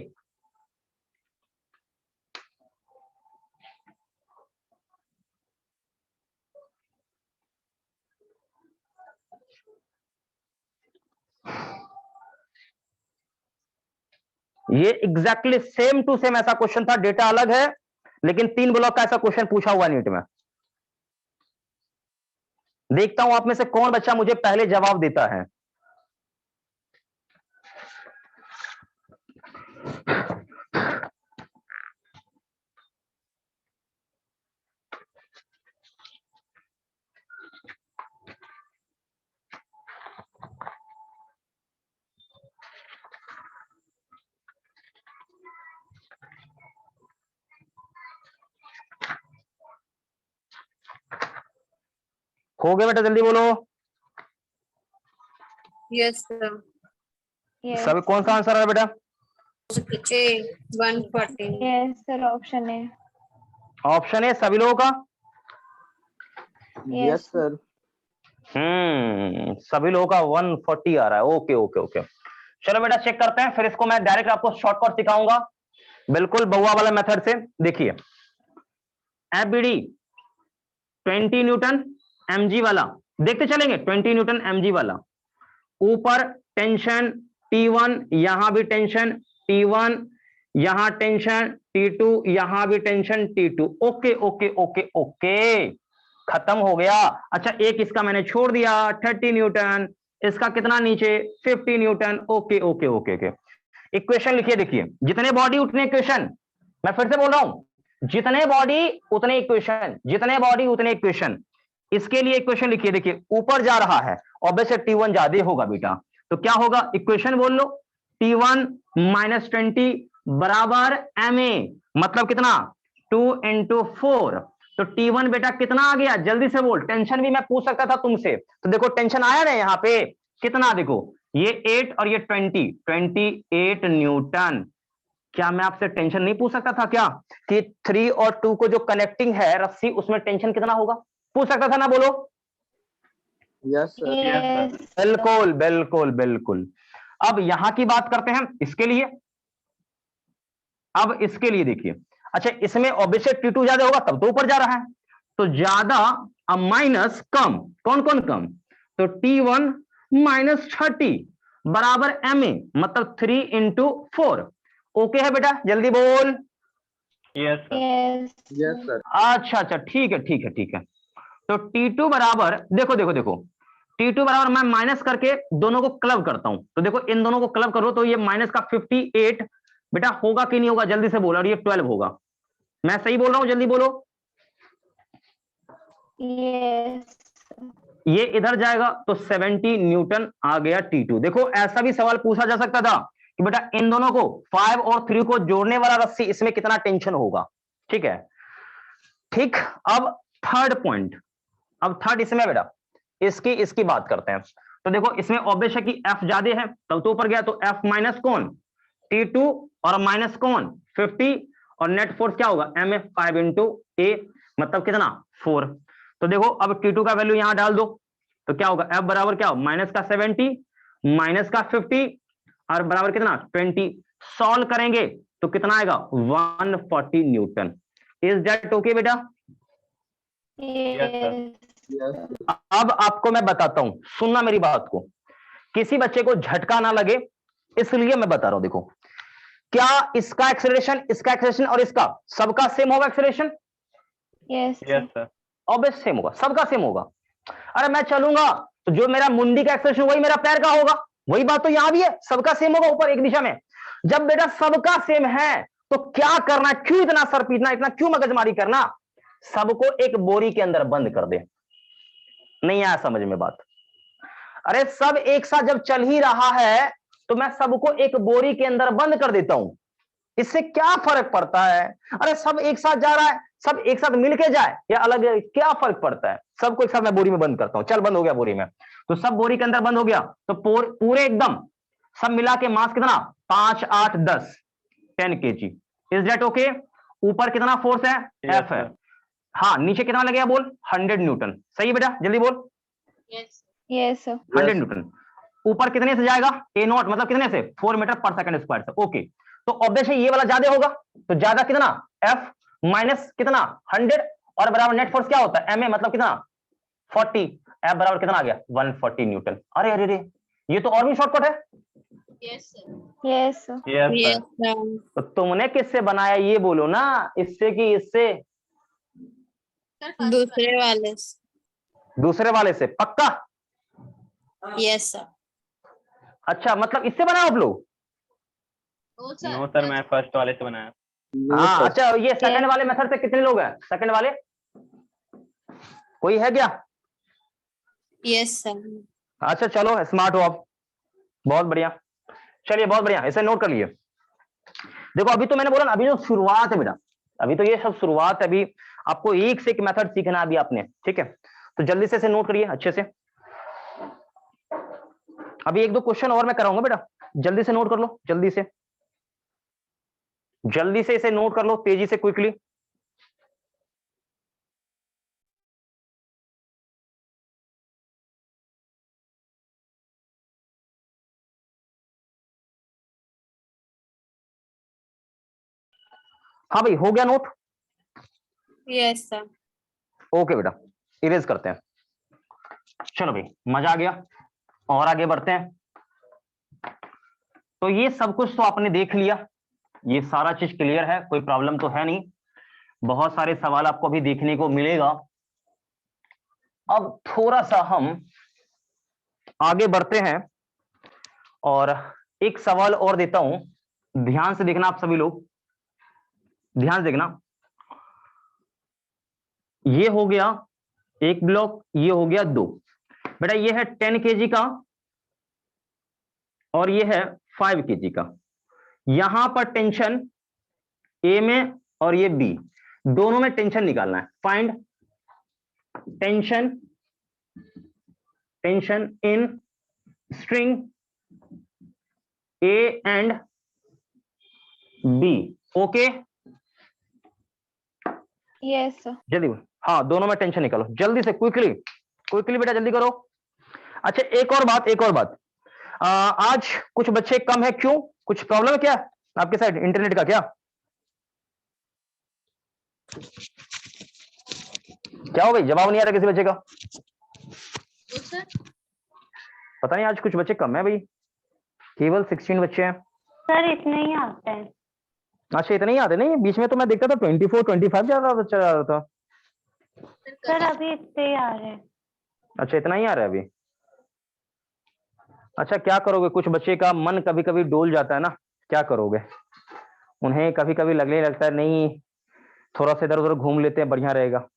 ये एग्जैक्टली सेम टू सेम ऐसा क्वेश्चन था, डेटा अलग है, लेकिन 3 ब्लॉक का ऐसा क्वेश्चन पूछा हुआ नीट में। देखता हूं आप में से कौन बच्चा मुझे पहले जवाब देता है। हो गया बेटा, जल्दी बोलो। Yes sir. Yes. सभी कौन सा आंसर है बेटा? 140। Yes sir, option A. Option है सभी लोगों का? Yes sir. सभी लोगों का 140 आ रहा है। ओके ओके ओके, चलो बेटा चेक करते हैं, फिर इसको मैं डायरेक्ट आपको शॉर्टकट सिखाऊंगा, बिल्कुल बउआ वाला मेथड से। देखिए एफबीडी 20 न्यूटन mg वाला देखते चलेंगे, 20 न्यूटन mg वाला, ऊपर टेंशन T1, यहां भी टेंशन T1, यहां टेंशन T2, यहां भी tension T2। Okay okay okay okay, खत्म हो गया। अच्छा एक इसका मैंने छोड़ दिया 30 न्यूटन, इसका कितना नीचे 50 Newton. Okay okay okay okay, equation लिखिए। देखिए जितने बॉडी उतने इक्वेशन, मैं फिर से बोल रहा हूं, जितने बॉडी उतने इक्वेशन, जितने बॉडी उतने इक्वेशन। इसके लिए इक्वेशन लिखिए। देखिए ऊपर जा रहा है, ऑब्वियसली T1 ज्यादा होगा बेटा, तो क्या होगा इक्वेशन बोल लो, T1 माइनस 20 बराबर ma, मतलब कितना 2 into 4। तो T1 बेटा कितना आ गया, जल्दी से बोल। टेंशन भी मैं पूछ सकता था तुमसे, तो देखो टेंशन आया ना यहाँ पे कितना, देखो ये 8 और ये 28 न्यूटन। क्या मैं आपसे टेंशन नहीं पूछ सकता था क्या, कि 3 और 2 को जो कनेक्टिंग है रस्सी, उसमें टेंशन कितना होगा? पूछ सकता था ना, बोलो। Yes sir. Yes. बिल्कुल बिल्कुल बिल्कुल। अब यहां की बात करते हैं इसके लिए। अब इसके लिए देखिए, अच्छा इसमें ऑब्वियसली T2 ज्यादा होगा, तब तो ऊपर जा रहा है, तो ज्यादा अब माइनस कम, कौन कौन कम, तो T1 माइनस 30 बराबर ma, मतलब 3 into 4। ओके है बेटा, जल्दी बोल। Yes sir. Yes. Yes sir. अच्छा अच्छा ठीक है ठीक है ठीक है। तो T2 बराबर, देखो देखो देखो, T2 बराबर मैं माइनस करके दोनों को क्लब करता हूं, तो देखो इन दोनों को क्लब करो तो ये माइनस का 58 बेटा होगा कि नहीं होगा, जल्दी से बोलो। और ये 12 होगा, मैं सही बोल रहा हूं, जल्दी बोलो। Yes. ये इधर जाएगा तो 70 न्यूटन आ गया T2। देखो ऐसा भी सवाल पूछा जा सकता था कि बेटा इन दोनों को 5 और 3 को जोड़ने वाला रस्सी, इसमें कितना टेंशन होगा। ठीक है, ठीक। अब थर्ड पॉइंट, अब थर्ड इसमें बेटा इसकी बात करते हैं। तो देखो इसमें ऑब्वियस है कि F ज्यादा है, तब तो ऊपर गया, तो F माइनस कौन T2 और माइनस कौन 50, और नेट फोर्स क्या होगा ma 5 into a, मतलब कितना 4। तो देखो अब T2 का वैल्यू यहां डाल दो, तो क्या होगा F बराबर क्या होगा, माइनस का 70 माइनस का 50 और बराबर कितना 20। सॉल्व करेंगे तो कितना आएगा 140 न्यूटन। इज दैट ओके बेटा? Yes. अब आपको मैं बताता हूं, सुनना मेरी बात को, किसी बच्चे को झटका ना लगे इसलिए मैं बता रहा हूं। देखो क्या इसका एक्सेलरेशन और इसका सबका सेम होगा acceleration? Yes. Yes sir. Obvious same होगा, सबका सेम होगा। अरे मैं चलूंगा तो जो मेरा मुंडी का एक्सेलरेशन वही मेरा पैर का होगा, वही बात तो यहां भी है, सबका सेम होगा ऊपर एक दिशा में। जब बेटा सबका सेम है तो क्या करना, क्यों इतना सर पीटना, इतना क्यों मगजमारी करना, सबको एक बोरी के अंदर बंद कर दे। नहीं आया समझ में बात? अरे सब एक साथ जब चल ही रहा है तो मैं सबको एक बोरी के अंदर बंद कर देता हूं, इससे क्या फर्क पड़ता है? अरे सब एक साथ जा रहा है, सब एक साथ मिलके जाए या अलग, क्या फर्क पड़ता है? सबको एक साथ मैं बोरी में बंद करता हूं, चल बंद हो गया बोरी में, तो सब बोरी के अंदर बंद हो गया, तो पूरे एकदम सब मिला के मास कितना 5 8 10 10 kg। Is that okay? ऊपर कितना फोर्स है F है, हाँ नीचे कितना लगेगा बोल 100 न्यूटन। सही बेटा, जल्दी बोल। Yes Yes. 100 न्यूटन। ऊपर कितने से जाएगा A नॉट, मतलब कितने से 4 मीटर पर सेकंड स्क्वायर से। ओके, तो ऑब्वियसली ये वाला ज्यादा होगा, तो ज्यादा कितना F माइनस कितना 100 और बराबर नेट फोर्स क्या होता है ma, मतलब कितना 40। F बराबर कितना आ गया 140 न्यूटन। अरे अरे अरे, ये तो और भी शॉर्टकट है, Yes, sir. Yes. Yes, Yes, sir. sir. तो तुमने किससे बनाया ये बोलो ना, इससे कि इससे? दूसरे वाले से। दूसरे वाले से, पक्का? Yes, sir. अच्छा, मतलब इससे बनाओ आप लोग? नो सर, मैं फर्स्ट वाले से बनाया। No, हाँ, sir. अच्छा, ये सेकंड वाले मेथड से कितने लोग हैं? सेकंड वाले कोई है क्या? Yes, sir. अच्छा चलो, स्मार्ट हो आप, बहुत बढ़िया। चलिए, बहुत बढ़िया, इसे नोट कर लिए। देखो, अभी तो मैंने बोला ना, अभी जो शुरुआत है बेटा, अभी तो ये सब शुरुआत है, अभी आपको एक से एक मेथड सीखना है अभी आपने, ठीक है? तो जल्दी से इसे नोट करिए अच्छे से। अभी एक दो क्वेश्चन और मैं कराऊंगा बेटा, जल्दी से नोट कर लो, जल्दी से इसे नोट कर लो, तेजी से, क्विकली। हाँ भाई, हो गया नोट? Yes, sir. ओके बेटा, इरेज करते हैं। चलो भाई, मजा आ गया, और आगे बढ़ते हैं। तो ये सब कुछ तो आपने देख लिया, ये सारा चीज क्लियर है, कोई प्रॉब्लम तो है नहीं। बहुत सारे सवाल आपको अभी देखने को मिलेगा। अब थोड़ा सा हम आगे बढ़ते हैं, और एक सवाल और देता हूं, ध्यान से देखना आप सभी लोग, ध्यान से देखना। ये हो गया एक ब्लॉक, ये हो गया दो। बेटा ये है 10 kg का, और ये है 5 kg का। यहां पर टेंशन ए में और ये बी, दोनों में टेंशन निकालना है। Find tension in string A and B. Okay, Yes, sir. जल्दी, हाँ, दोनों में टेंशन निकालो, जल्दी से, क्विकली बेटा, जल्दी करो। अच्छा, एक और बात, आज कुछ बच्चे कम है, क्यों? कुछ प्रॉब्लम है क्या आपके साइड इंटरनेट का? क्या हो गई, जवाब नहीं आ रहा किसी बच्चे का? पता नहीं, आज कुछ बच्चे कम है भाई, केवल 16 बच्चे हैं। सर इतने ही आते हैं। अच्छा, इतने ही आते? नहीं, बीच में तो मैं देखता था 24 25 ज्यादा बच्चा जा रहा था। सर अभी इतने ही आ रहे हैं। अच्छा, इतना ही आ रहा है अभी? अच्छा, क्या करोगे, कुछ बच्चे का मन कभी कभी डोल जाता है ना, क्या करोगे? उन्हें कभी कभी लगने लगता है नहीं, थोड़ा सा इधर उधर घूम लेते हैं, बढ़िया रहेगा।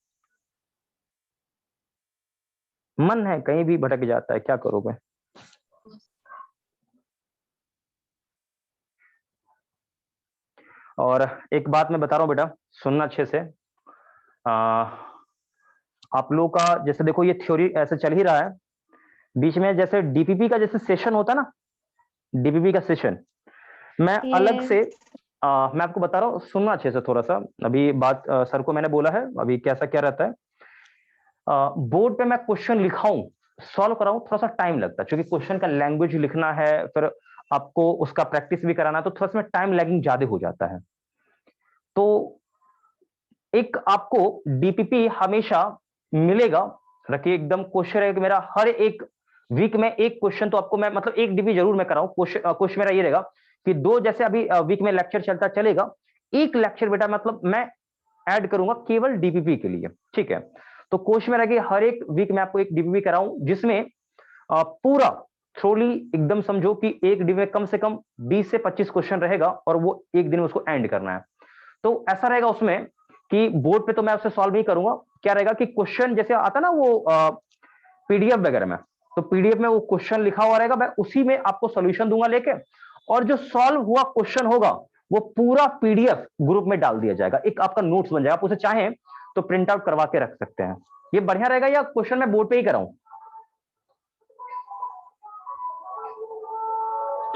मन है कहीं भी भटक जाता है, क्या करोगे? और एक बात मैं बता रहा हूं बेटा, सुनना अच्छे से। आप लोगों का जैसे देखो, ये थ्योरी ऐसे चल ही रहा है, बीच में जैसे डीपीपी का जैसे सेशन होता है ना, डीपीपी का सेशन मैं अलग से मैं आपको बता रहा हूँ, सुनना अच्छे से थोड़ा सा। अभी बात सर को मैंने बोला है, अभी कैसा क्या रहता है, बोर्ड पे मैं क्वेश्चन लिखाऊं, सॉल्व कराऊं, थोड़ा सा टाइम लगता है, क्योंकि क्वेश्चन का लैंग्वेज लिखना है, फिर आपको उसका प्रैक्टिस भी कराना है, तो थोड़ा सा टाइम लैगिंग ज्यादा हो जाता है। तो एक आपको डीपीपी हमेशा मिलेगा, रखिए एकदम, क्वेश्चन रहेगा मेरा हर एक वीक में एक क्वेश्चन, तो आपको मैं मतलब एक डीपी जरूर मैं कराऊं। क्वेश्चन मेरा ये रहेगा कि दो, जैसे अभी वीक में लेक्चर चलता चलेगा, एक लेक्चर बेटा मतलब मैं ऐड करूंगा केवल डीपीपी के लिए, ठीक है? तो कोशिश में रहेगी हर एक वीक में आपको एक डीपीपी कराऊं, जिसमें पूरा थ्रोली एकदम समझो कि एक डीपीपी में कम से कम 20 से 25 क्वेश्चन रहेगा, और वो एक दिन में उसको एंड करना है। तो ऐसा रहेगा उसमें कि बोर्ड पे तो मैं उससे सॉल्व नहीं करूंगा, क्या रहेगा कि क्वेश्चन जैसे आता ना वो पीडीएफ वगैरह में, तो पीडीएफ में वो क्वेश्चन लिखा हुआ रहेगा, मैं उसी में आपको सॉल्यूशन दूंगा लेके, और जो सॉल्व हुआ क्वेश्चन होगा वो पूरा पीडीएफ ग्रुप में डाल दिया जाएगा, एक आपका नोट्स बन जाएगा, आप उसे चाहें तो प्रिंट आउट करवा के रख सकते हैं। ये बढ़िया रहेगा, या क्वेश्चन मैं बोर्ड पे ही कराऊं?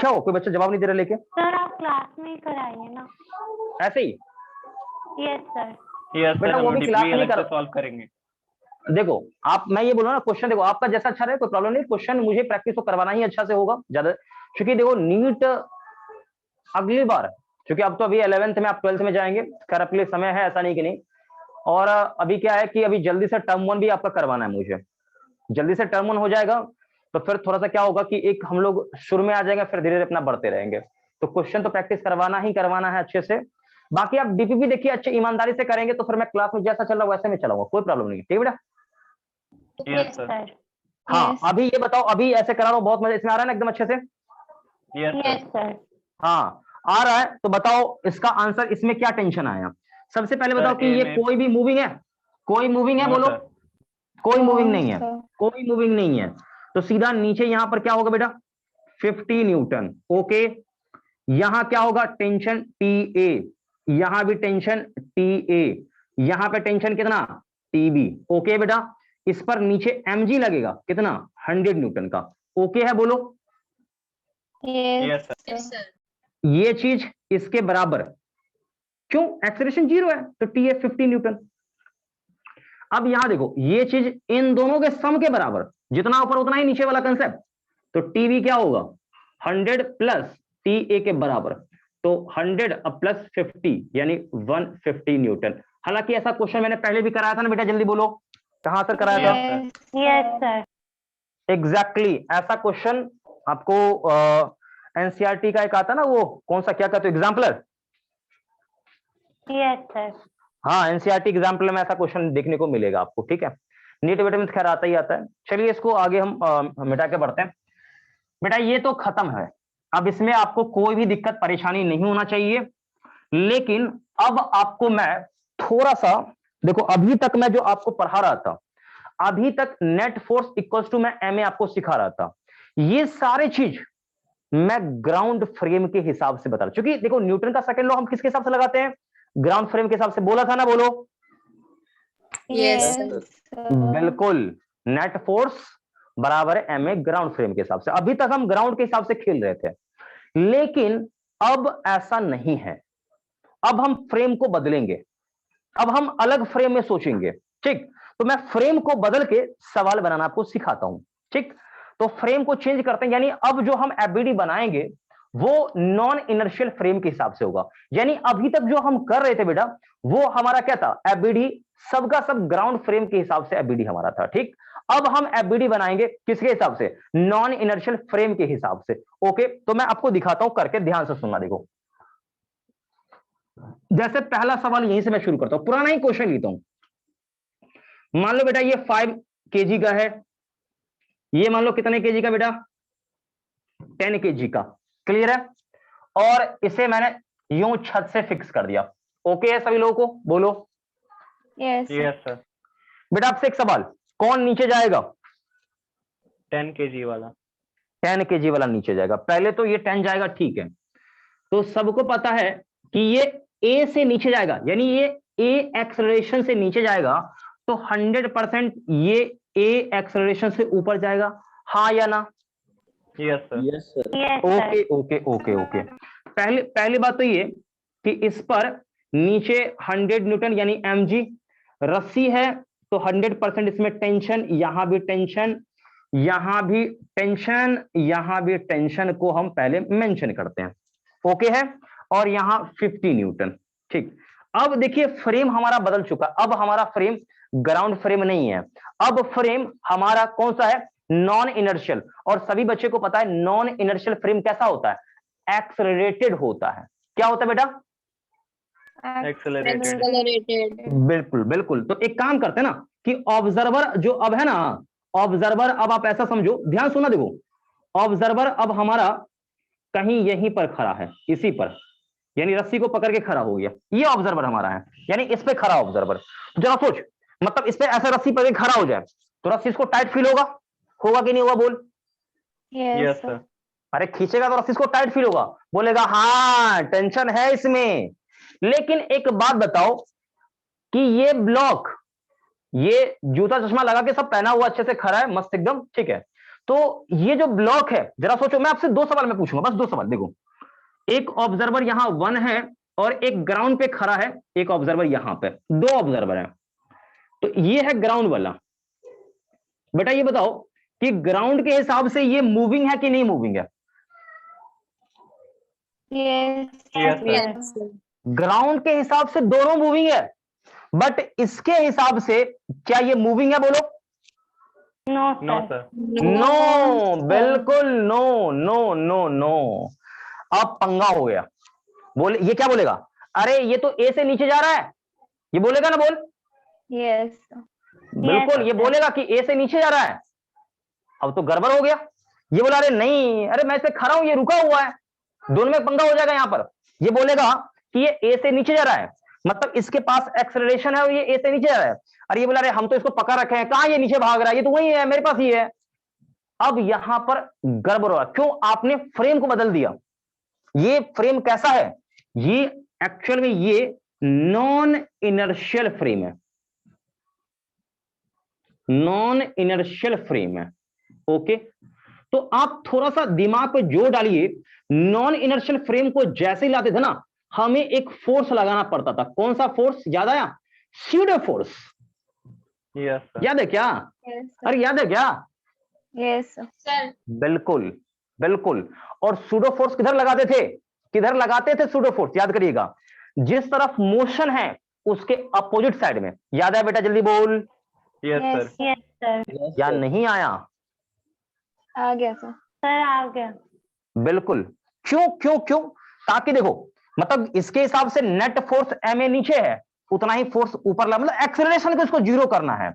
क्या हो, कोई बच्चा जवाब नहीं दे रहा लेके? सर आप क्लास में ही कराइए ना। ऐसे ही? Yes sir. यस बेटा सर, वो हम भी क्लास में डीपी नहीं अलग से कर, सॉल्व करेंगे। देखो आप, मैं ये बोलूँ ना, क्वेश्चन देखो आपका जैसा अच्छा रहे, कोई प्रॉब्लम नहीं, क्वेश्चन मुझे प्रैक्टिस तो करवाना ही अच्छा से होगा ज्यादा, क्योंकि देखो नीट अगली बार, क्योंकि अब तो अभी 11th में आप 12th में जाएंगे, खैर अपने लिए समय है, ऐसा नहीं कि नहीं। और अभी क्या है कि अभी जल्दी से टर्म 1 भी आपका करवाना है मुझे, जल्दी से टर्म 1 हो जाएगा, तो फिर थोड़ा सा क्या होगा कि एक हम लोग शुरू में आ जाएंगे, फिर धीरे धीरे अपना बढ़ते रहेंगे। तो क्वेश्चन तो प्रैक्टिस करवाना ही करवाना है अच्छे से। बाकी आप डीपीपी देखिए अच्छे ईमानदारी से करेंगे तो फिर मैं क्लास में जैसा चल रहा वैसे में चलाऊंगा, कोई प्रॉब्लम नहीं है, ठीक है बेटा। Yes yes sir. सर। हाँ Yes. अभी ये बताओ, अभी ऐसे करा रहा हूँ, बहुत मजा इसमें आ रहा है ना एकदम अच्छे से? Yes yes sir. सर। हाँ आ रहा है, तो बताओ इसका आंसर, इसमें क्या टेंशन आया? सबसे पहले सर, बताओ कि A ये में- कोई भी मूविंग है? कोई मूविंग है नो बोलो। सर। कोई No, मूविंग नहीं है, sir. कोई मूविंग नहीं है। तो सीधा नीचे यहां पर क्या होगा बेटा? 50 न्यूटन। ओके, यहां क्या होगा? टेंशन TA, यहां भी टेंशन TA, यहां पे टेंशन कितना? TB। ओके बेटा, इस पर नीचे mg लगेगा कितना? 100 न्यूटन का। ओके है बोलो। Yes. Yes sir. Yes, sir. ये चीज इसके बराबर, क्यों? एक्सेलरेशन 0 है तो TA 50 न्यूटन। अब यहां देखो, ये चीज इन दोनों के सम के बराबर, जितना ऊपर उतना ही नीचे वाला कंसेप्ट। तो टीवी क्या होगा? 100 प्लस TA के बराबर। तो 100 प्लस 50 यानी 150 न्यूटन। हालांकि ऐसा क्वेश्चन मैंने पहले भी कराया था ना बेटा, जल्दी बोलो कहां सर कराया था? Yes. Yes sir. एग्जैक्टली ऐसा क्वेश्चन आपको एनसीईआरटी का एक आता ना, वो कौन सा, क्या कहते हो, एग्जाम्पलर? Yes sir. हाँ एनसीईआरटी एग्जाम्पल में ऐसा क्वेश्चन देखने को मिलेगा आपको, ठीक है। नीट वेट में खैर आता ही आता है। चलिए इसको आगे हम मिटा के बढ़ते हैं। बेटा ये तो खत्म है, अब इसमें आपको कोई भी दिक्कत परेशानी नहीं होना चाहिए। लेकिन अब आपको मैं थोड़ा सा, देखो अभी तक मैं जो आपको पढ़ा रहा था, अभी तक नेट फोर्स इक्वल टू मैं MA आपको सिखा रहा था, ये सारे चीज मैं ग्राउंड फ्रेम के हिसाब से बता रहा, क्योंकि देखो न्यूटन का सेकंड लॉ हम किसके हिसाब से लगाते हैं? ग्राउंड फ्रेम के हिसाब से। बोला था ना, बोलो। Yes. Yes Sir. बिल्कुल, नेट फोर्स बराबर है MA ग्राउंड फ्रेम के हिसाब से। अभी तक हम ग्राउंड के हिसाब से खेल रहे थे, लेकिन अब ऐसा नहीं है। अब हम फ्रेम को बदलेंगे, अब हम अलग फ्रेम में सोचेंगे, ठीक। तो मैं फ्रेम को बदल के सवाल बनाना आपको सिखाता हूं, ठीक। तो फ्रेम को चेंज करते हैं, यानी अब जो हम FBD बनाएंगे वो नॉन इनर्शियल फ्रेम के हिसाब से होगा। यानी अभी तक जो हम कर रहे थे बेटा, वो हमारा क्या था? FBD सबका सब ग्राउंड फ्रेम के हिसाब से FBD हमारा था, ठीक। अब हम FBD बनाएंगे किसके हिसाब से? नॉन इनर्शियल फ्रेम के हिसाब से। ओके, तो मैं आपको दिखाता हूं करके, ध्यान से सुनना। देखो जैसे पहला सवाल यहीं से मैं शुरू करता हूं, पुराना ही क्वेश्चन लेता हूं। मान लो बेटा ये 5 kg का है, ये मान लो कितने kg का बेटा? 10 kg का। क्लियर है? और इसे मैंने यूं छत से फिक्स कर दिया। ओके है सभी लोगों को? बोलो। Yes. Yes sir. बेटा आपसे एक सवाल, कौन नीचे जाएगा? 10 kg वाला। 10 kg वाला नीचे जाएगा। पहले तो ये 10 जाएगा, ठीक है। तो सबको पता है कि ये A से नीचे जाएगा, यानी ये A एक्सेलरेशन से नीचे जाएगा, तो 100% ये A एक्सेलरेशन से ऊपर जाएगा, हाँ या ना? Yes sir. Yes okay sir. Okay okay okay. पहली बात तो ये कि इस पर नीचे 100 न्यूटन यानी mg, रस्सी है तो 100% इसमें टेंशन, यहां भी टेंशन, यहां भी टेंशन, यहां भी टेंशन को हम पहले मेंशन करते हैं। ओके है? और यहां 50 न्यूटन, ठीक। अब देखिए फ्रेम हमारा बदल चुका, अब हमारा फ्रेम ग्राउंड फ्रेम नहीं है, अब फ्रेम हमारा कौन सा है? Non inertial. और सभी बच्चे को पता है नॉन इनर्शियल फ्रेम कैसा होता है? एक्सेलरेटेड होता है। क्या होता है बेटा? एक्सेलरेटेड। Accelerated. बिल्कुल बिल्कुल। तो एक काम करते हैं ना कि ऑब्जर्वर जो अब है ना, ऑब्जर्वर अब आप ऐसा समझो, ध्यान सुना, देखो ऑब्जर्वर अब हमारा कहीं यहीं पर खड़ा है, इसी पर, यानी रस्सी को पकड़ के खड़ा हो गया, ये ऑब्जर्वर हमारा है, यानी इस पे खड़ा ऑब्जर्वर। जरा सोच, मतलब इस पे ऐसा रस्सी पकड़ के खड़ा हो जाए तो रस्सी इसको टाइट फील होगा, होगा कि नहीं होगा? बोल। Yes. Yes sir. अरे खींचेगा तो रस्सी इसको टाइट फील होगा, बोलेगा हाँ टेंशन है इसमें। लेकिन एक बात बताओ कि ये ब्लॉक, ये जूता चश्मा लगा के सब पहना हुआ अच्छे से खड़ा है, मस्त एकदम, ठीक है। तो ये जो ब्लॉक है, जरा सोचो, मैं आपसे 2 सवाल में पूछूंगा, बस 2 सवाल। देखो एक ऑब्जर्वर यहां 1 है और एक ग्राउंड पे खड़ा है, एक ऑब्जर्वर यहां पे, 2 ऑब्जर्वर है। तो ये है ग्राउंड वाला। बेटा ये बताओ कि ग्राउंड के हिसाब से ये मूविंग है कि नहीं मूविंग है? Yes. Yes sir. Yes. Sir. Ground के हिसाब से दोनों मूविंग है, बट इसके हिसाब से क्या ये मूविंग है? बोलो। No no sir. Sir. No, बिल्कुल नो नो नो नो। अब पंगा हो गया। बोले, ये क्या बोलेगा? अरे ये तो ए से नीचे जा रहा है, ये बोलेगा ना? बोल। यस बिल्कुल, ये sir. बोलेगा कि ए से नीचे जा रहा है। अब तो गड़बड़ हो गया। ये बोला अरे नहीं, अरे मैं इसे खड़ा हूं, ये रुका हुआ है। दोनों में पंगा हो जाएगा यहां पर। ये बोलेगा कि ये ए से नीचे जा रहा है, मतलब इसके पास एक्सेलरेशन है और ये ए से नीचे जा रहा है। अरे ये बोला अरे हम तो इसको पकड़ रखे हैं, कहां ये नीचे भाग रहा है, ये तो वही है, मेरे पास ही है। अब यहां पर गड़बड़ हुआ। क्यों? आपने फ्रेम को बदल दिया। ये फ्रेम कैसा है? ये एक्चुअल में ये नॉन इनर्शियल फ्रेम है, नॉन इनर्शियल फ्रेम है। ओके, तो आप थोड़ा सा दिमाग पे जोर डालिए। नॉन इनर्शियल फ्रेम को जैसे ही लाते थे ना, हमें एक फोर्स लगाना पड़ता था। कौन सा फोर्स याद आया? Pseudo force. Yes sir. याद है क्या? अरे याद है क्या? यस सर बिल्कुल बिल्कुल। और सूडो फोर्स किधर लगाते थे? किधर लगाते थे सूडो फोर्स? याद करिएगा, जिस तरफ मोशन है उसके अपोजिट साइड में। याद है बेटा? जल्दी बोल। Yes sir. Yes sir. या नहीं आया? आ गया सर। सर आ गया। बिल्कुल। क्यों क्यों क्यों? ताकि देखो, मतलब इसके हिसाब से नेट फोर्स एम ए नीचे है, उतना ही फोर्स ऊपर लगा, मतलब एक्सेलरेशन को इसको जीरो करना है।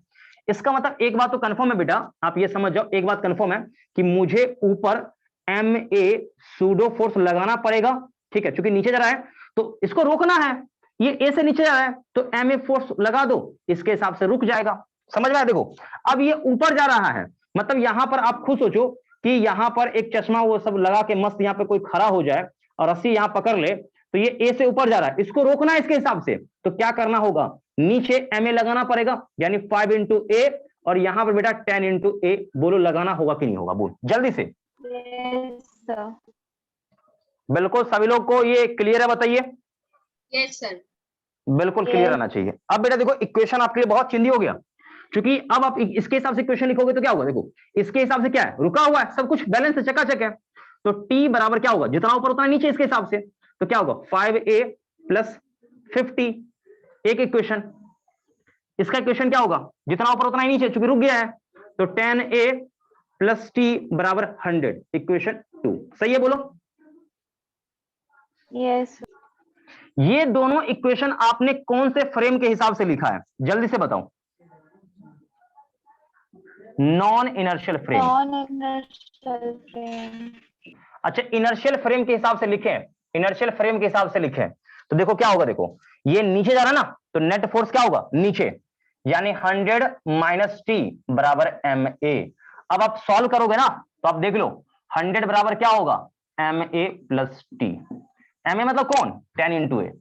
इसका मतलब एक बात तो कंफर्म है बेटा, आप ये समझ जाओ, एक बात कंफर्म है कि मुझे ऊपर एम ए सूडो फोर्स लगाना पड़ेगा। ठीक है, क्योंकि नीचे जा रहा है तो इसको रोकना है। ये ए से नीचे जा रहा है तो एम ए फोर्स लगा दो, इसके हिसाब से रुक जाएगा। समझ में आया? देखो, अब ये ऊपर जा रहा है, मतलब यहां पर आप खुद सोचो कि यहां पर एक चश्मा वो सब लगा के मस्त यहां पे कोई खड़ा हो जाए और रस्सी यहां पकड़ ले, तो ये ए से ऊपर जा रहा है, इसको रोकना है इसके हिसाब से। तो क्या करना होगा? नीचे एम ए लगाना पड़ेगा, यानी 5 इंटू ए, और यहां पर बेटा 10 इंटू ए। बोलो लगाना होगा कि नहीं होगा? बोल जल्दी से। Yes sir. बिल्कुल, सभी लोग को ये क्लियर है? बताइए। Yes sir. बिल्कुल क्लियर रहना चाहिए। अब बेटा देखो, इक्वेशन आपके लिए बहुत चिंदी हो गया, क्योंकि अब आप इसके हिसाब से इक्वेशन लिखोगे तो क्या होगा? देखो, इसके हिसाब से क्या है? रुका हुआ है, सब कुछ बैलेंस है, चकाचक है। तो टी बराबर क्या होगा? जितना ऊपर उतना नीचे, इसके हिसाब से। तो क्या होगा? 5a प्लस 50, एक इक्वेशन। इसका इक्वेशन क्या होगा? जितना ऊपर उतना ही नीचे, चूंकि रुक गया है। तो 10a प्लस टी बराबर 100, इक्वेशन 2। सही है? बोलो। यस ये दोनों इक्वेशन आपने कौन से फ्रेम के हिसाब से लिखा है? जल्दी से बताओ। Non inertial frame. Non inertial frame. अच्छा, इनर्शियल फ्रेम के हिसाब से लिखे, इनर्शियल फ्रेम के हिसाब से लिखे। तो देखो क्या होगा, देखो ये नीचे जा रहा है ना, तो नेट फोर्स क्या होगा? नीचे, यानी 100 माइनस टी बराबर एम ए। अब आप सॉल्व करोगे ना, तो आप देख लो 100 बराबर क्या होगा? M A plus T. M A मतलब कौन? 10 इंटू ए।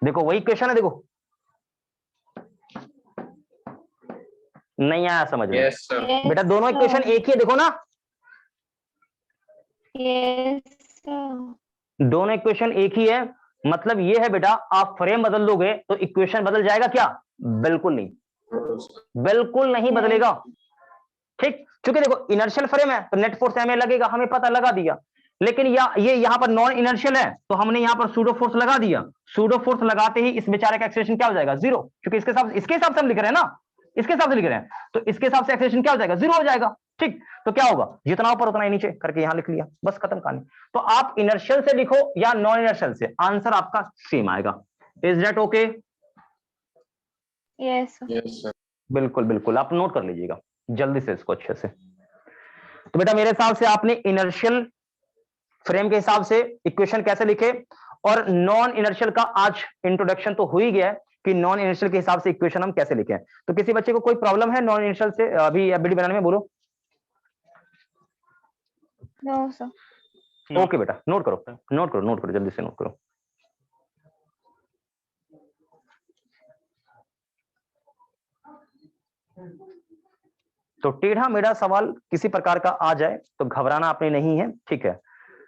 देखो वही क्वेश्चन है, देखो नहीं आया समझ में? Yes sir. बेटा दोनों इक्वेशन एक ही है, देखो ना, यस दोनों इक्वेशन एक ही है। मतलब ये है बेटा, आप फ्रेम बदल दोगे तो इक्वेशन बदल जाएगा क्या? बिल्कुल नहीं, बिल्कुल नहीं बदलेगा। ठीक, क्योंकि देखो इनर्शियल फ्रेम है तो नेट फोर्स एम ए लगेगा, हमें पता, लगा दिया। लेकिन ये यहाँ पर नॉन इनर्शियल है तो हमने यहाँ पर सूडो फोर्स लगा दिया। सूडो फोर्स लगाते ही इस बेचारे का एक्सेलरेशन क्या हो जाएगा? जीरो, क्योंकि इसके हिसाब से हम लिख रहे हैं ना, इसके हिसाब से लिख रहे हैं, तो इसके हिसाब से एक्सेलरेशन क्या हो जाएगा? जीरो हो जाएगा। ठीक, तो क्या होगा? जितना ऊपर उतना ही नीचे करके यहां लिख लिया, बस खत्म कहानी। तो आप इनर्शियल से लिखो या नॉन इनर्शियल से, आंसर आपका सेम आएगा। Is that okay? Yes yes sir. बिल्कुल बिल्कुल, आप नोट कर लीजिएगा जल्दी से इसको अच्छे से। तो बेटा मेरे हिसाब से आपने इनर्शियल फ्रेम के हिसाब से इक्वेशन कैसे लिखे, और नॉन इनर्शियल का आज इंट्रोडक्शन तो हो ही गया है कि नॉन इनर्शियल के हिसाब से इक्वेशन हम कैसे लिखें। तो किसी बच्चे को कोई प्रॉब्लम है नॉन इनर्शियल से अभी एबीडी बनाने में? बोलो। No sir. ओके बेटा, नोट करो नोट करो नोट करो, जल्दी से नोट करो। तो टेढ़ा मेढ़ा सवाल किसी प्रकार का आ जाए तो घबराना आपने नहीं है, ठीक है?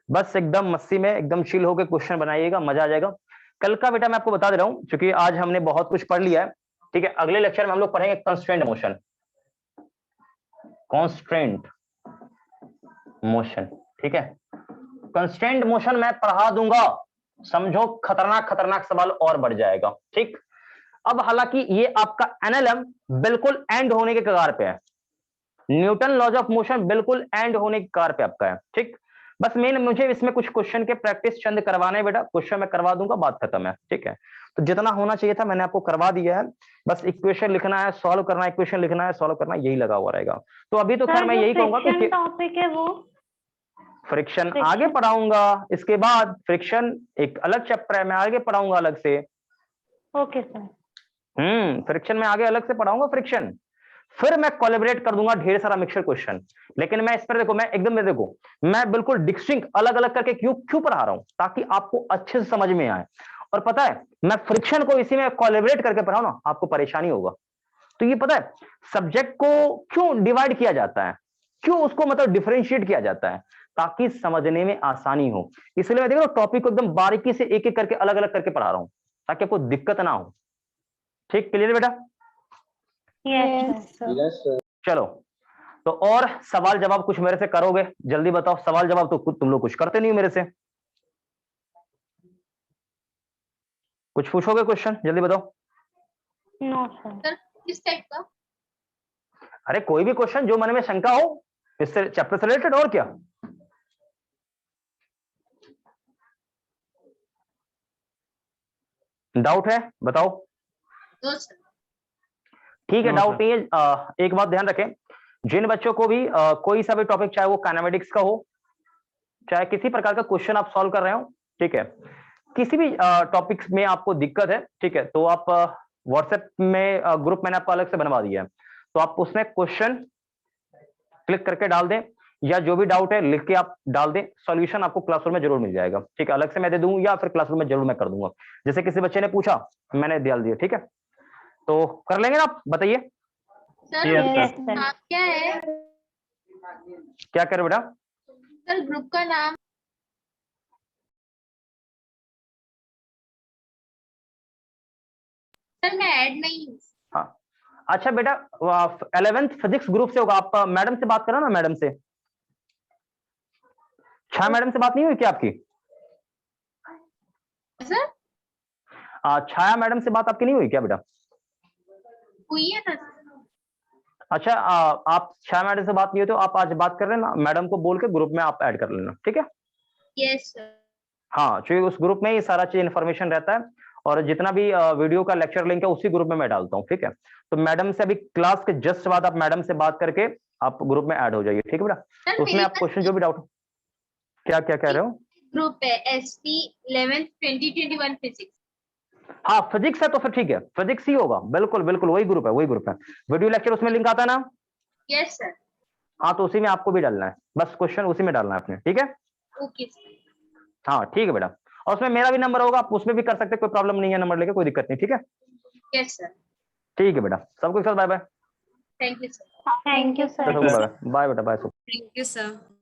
बस एकदम मस्ती में एकदम चिल होकर क्वेश्चन बनाइएगा, मजा आ जाएगा। कल का बेटा मैं आपको बता दे रहा हूं, क्योंकि आज हमने बहुत कुछ पढ़ लिया है, ठीक है? अगले लेक्चर में हम लोग पढ़ेंगे कंस्ट्रेंट मोशन, कंस्ट्रेंट मोशन, ठीक है? कंस्ट्रेंट मोशन मैं पढ़ा दूंगा, समझो खतरनाक खतरनाक सवाल और बढ़ जाएगा, ठीक? अब हालांकि ये आपका एनएलएम बिल्कुल एंड होने के कगार पे है, न्यूटन लॉज ऑफ मोशन बिल्कुल एंड होने के कगार पे आपका है, ठीक। बस मेन मुझे इसमें कुछ क्वेश्चन के प्रैक्टिस चंद करवाने बेटा, क्वेश्चन मैं करवा दूंगा, बात खत्म है, ठीक है। तो जितना होना चाहिए था मैंने आपको करवा दिया है, बस इक्वेशन लिखना है, सॉल्व करना है, इक्वेशन लिखना है, सॉल्व करना है, यही लगा हुआ रहेगा। तो अभी तो खैर मैं यही कहूंगा कि टॉपिक है वो फ्रिक्शन आगे पढ़ाऊंगा, इसके बाद फ्रिक्शन एक अलग चैप्टर है, मैं आगे पढ़ाऊंगा अलग से। Okay sir. फ्रिक्शन में आगे अलग से पढ़ाऊंगा फ्रिक्शन, फिर मैं कोलैबोरेट कर दूंगा ढेर सारा मिक्सचर क्वेश्चन। लेकिन मैं इस पर देखो, मैं एकदम देखो, मैं बिल्कुल डिस्टिंक्ट अलग अलग करके क्यों पढ़ा रहा हूं, ताकि आपको अच्छे से समझ में आए। और पता है मैं फ्रिक्शन को इसी में कोलैबोरेट करके पढ़ाऊं ना, आपको परेशानी होगा। तो ये पता है सब्जेक्ट को क्यों डिवाइड किया जाता है, क्यों उसको मतलब डिफरेंशिएट किया जाता है, ताकि समझने में आसानी हो। इसलिए मैं देख रहा हूं टॉपिक को एकदम बारीकी से एक एक करके अलग अलग करके पढ़ा रहा हूं, ताकि आपको दिक्कत ना हो। ठीक, क्लियर बेटा? Yes sir. चलो, तो और सवाल जवाब कुछ मेरे से करोगे? जल्दी बताओ, सवाल जवाब तो तुम लोग कुछ करते नहीं हो मेरे से, कुछ पूछोगे क्वेश्चन? जल्दी बताओ। No sir. किस टाइप का? अरे कोई भी क्वेश्चन जो मन में शंका हो इससे चैप्टर से रिलेटेड, और क्या। डाउट है बताओ। ठीक है, डाउट नहीं है। एक बात ध्यान रखें, जिन बच्चों को भी कोई सा भी टॉपिक, चाहे वो काइनेमेटिक्स का हो, चाहे किसी प्रकार का क्वेश्चन आप सॉल्व कर रहे हो, ठीक है, किसी भी टॉपिक्स में आपको दिक्कत है, ठीक है, तो आप व्हाट्सएप में ग्रुप मैंने आपको अलग से बनवा दिया है, तो आप उसमें क्वेश्चन क्लिक करके डाल दें, या जो भी डाउट है लिख के आप डाल दें, सॉल्यूशन आपको क्लासरूम में जरूर मिल जाएगा, ठीक है। अलग से मैं दे दूं या फिर क्लासरूम में जरूर मैं कर दूंगा। जैसे किसी बच्चे ने पूछा, मैंने डाल दिया, ठीक है। तो कर लेंगे ना आप, बताइए। सर नाम क्या है? क्या करे बेटा? सर ग्रुप का नाम। सर मैं ऐड नहीं हूँ। हाँ अच्छा बेटा, 11th फिजिक्स ग्रुप से होगा, आप मैडम से बात करो ना, मैडम से। छाया मैडम से बात नहीं हुई क्या आपकी? सर छाया मैडम से बात आपकी नहीं हुई क्या बेटा? हुई है ना। अच्छा, आप छाया मैडम से बात नहीं हुई तो आप आज बात कर लेना, मैडम को बोल के ग्रुप में आप ऐड कर लेना, ठीक है। Yes sir. हाँ, क्योंकि उस ग्रुप में ही सारा चीज इन्फॉर्मेशन रहता है, और जितना भी वीडियो का लेक्चर लिंक है उसी ग्रुप में मैं डालता हूँ, ठीक है। तो मैडम से अभी क्लास के जस्ट बाद आप मैडम से बात करके आप ग्रुप में ऐड हो जाइए, ठीक है बेटा। तो उसमें आप क्वेश्चन जो भी डाउट, क्या क्या कह रहे हो? ग्रुप है SP 11th 2021 फिजिक्स। हाँ फिजिक्स है तो फिर ठीक है, फिजिक्स ही होगा, बिल्कुल बिल्कुल वही ग्रुप है, वही ग्रुप है। वीडियो लेक्चर उसमें लिंक आता है ना? Yes sir. हाँ, तो उसी में आपको भी डालना है, बस क्वेश्चन उसी में डालना है आपने, ठीक है। Okay sir. हाँ ठीक है बेटा, और उसमें मेरा भी नंबर होगा, आप उसमें भी कर सकते हैं, कोई प्रॉब्लम नहीं है, नंबर लेके कोई दिक्कत नहीं, ठीक है। Yes sir. ठीक है बेटा, सबको एक साथ bye bye. Thank you sir. Thank you sir. Bye bye बेटा, बाय। Thank you sir.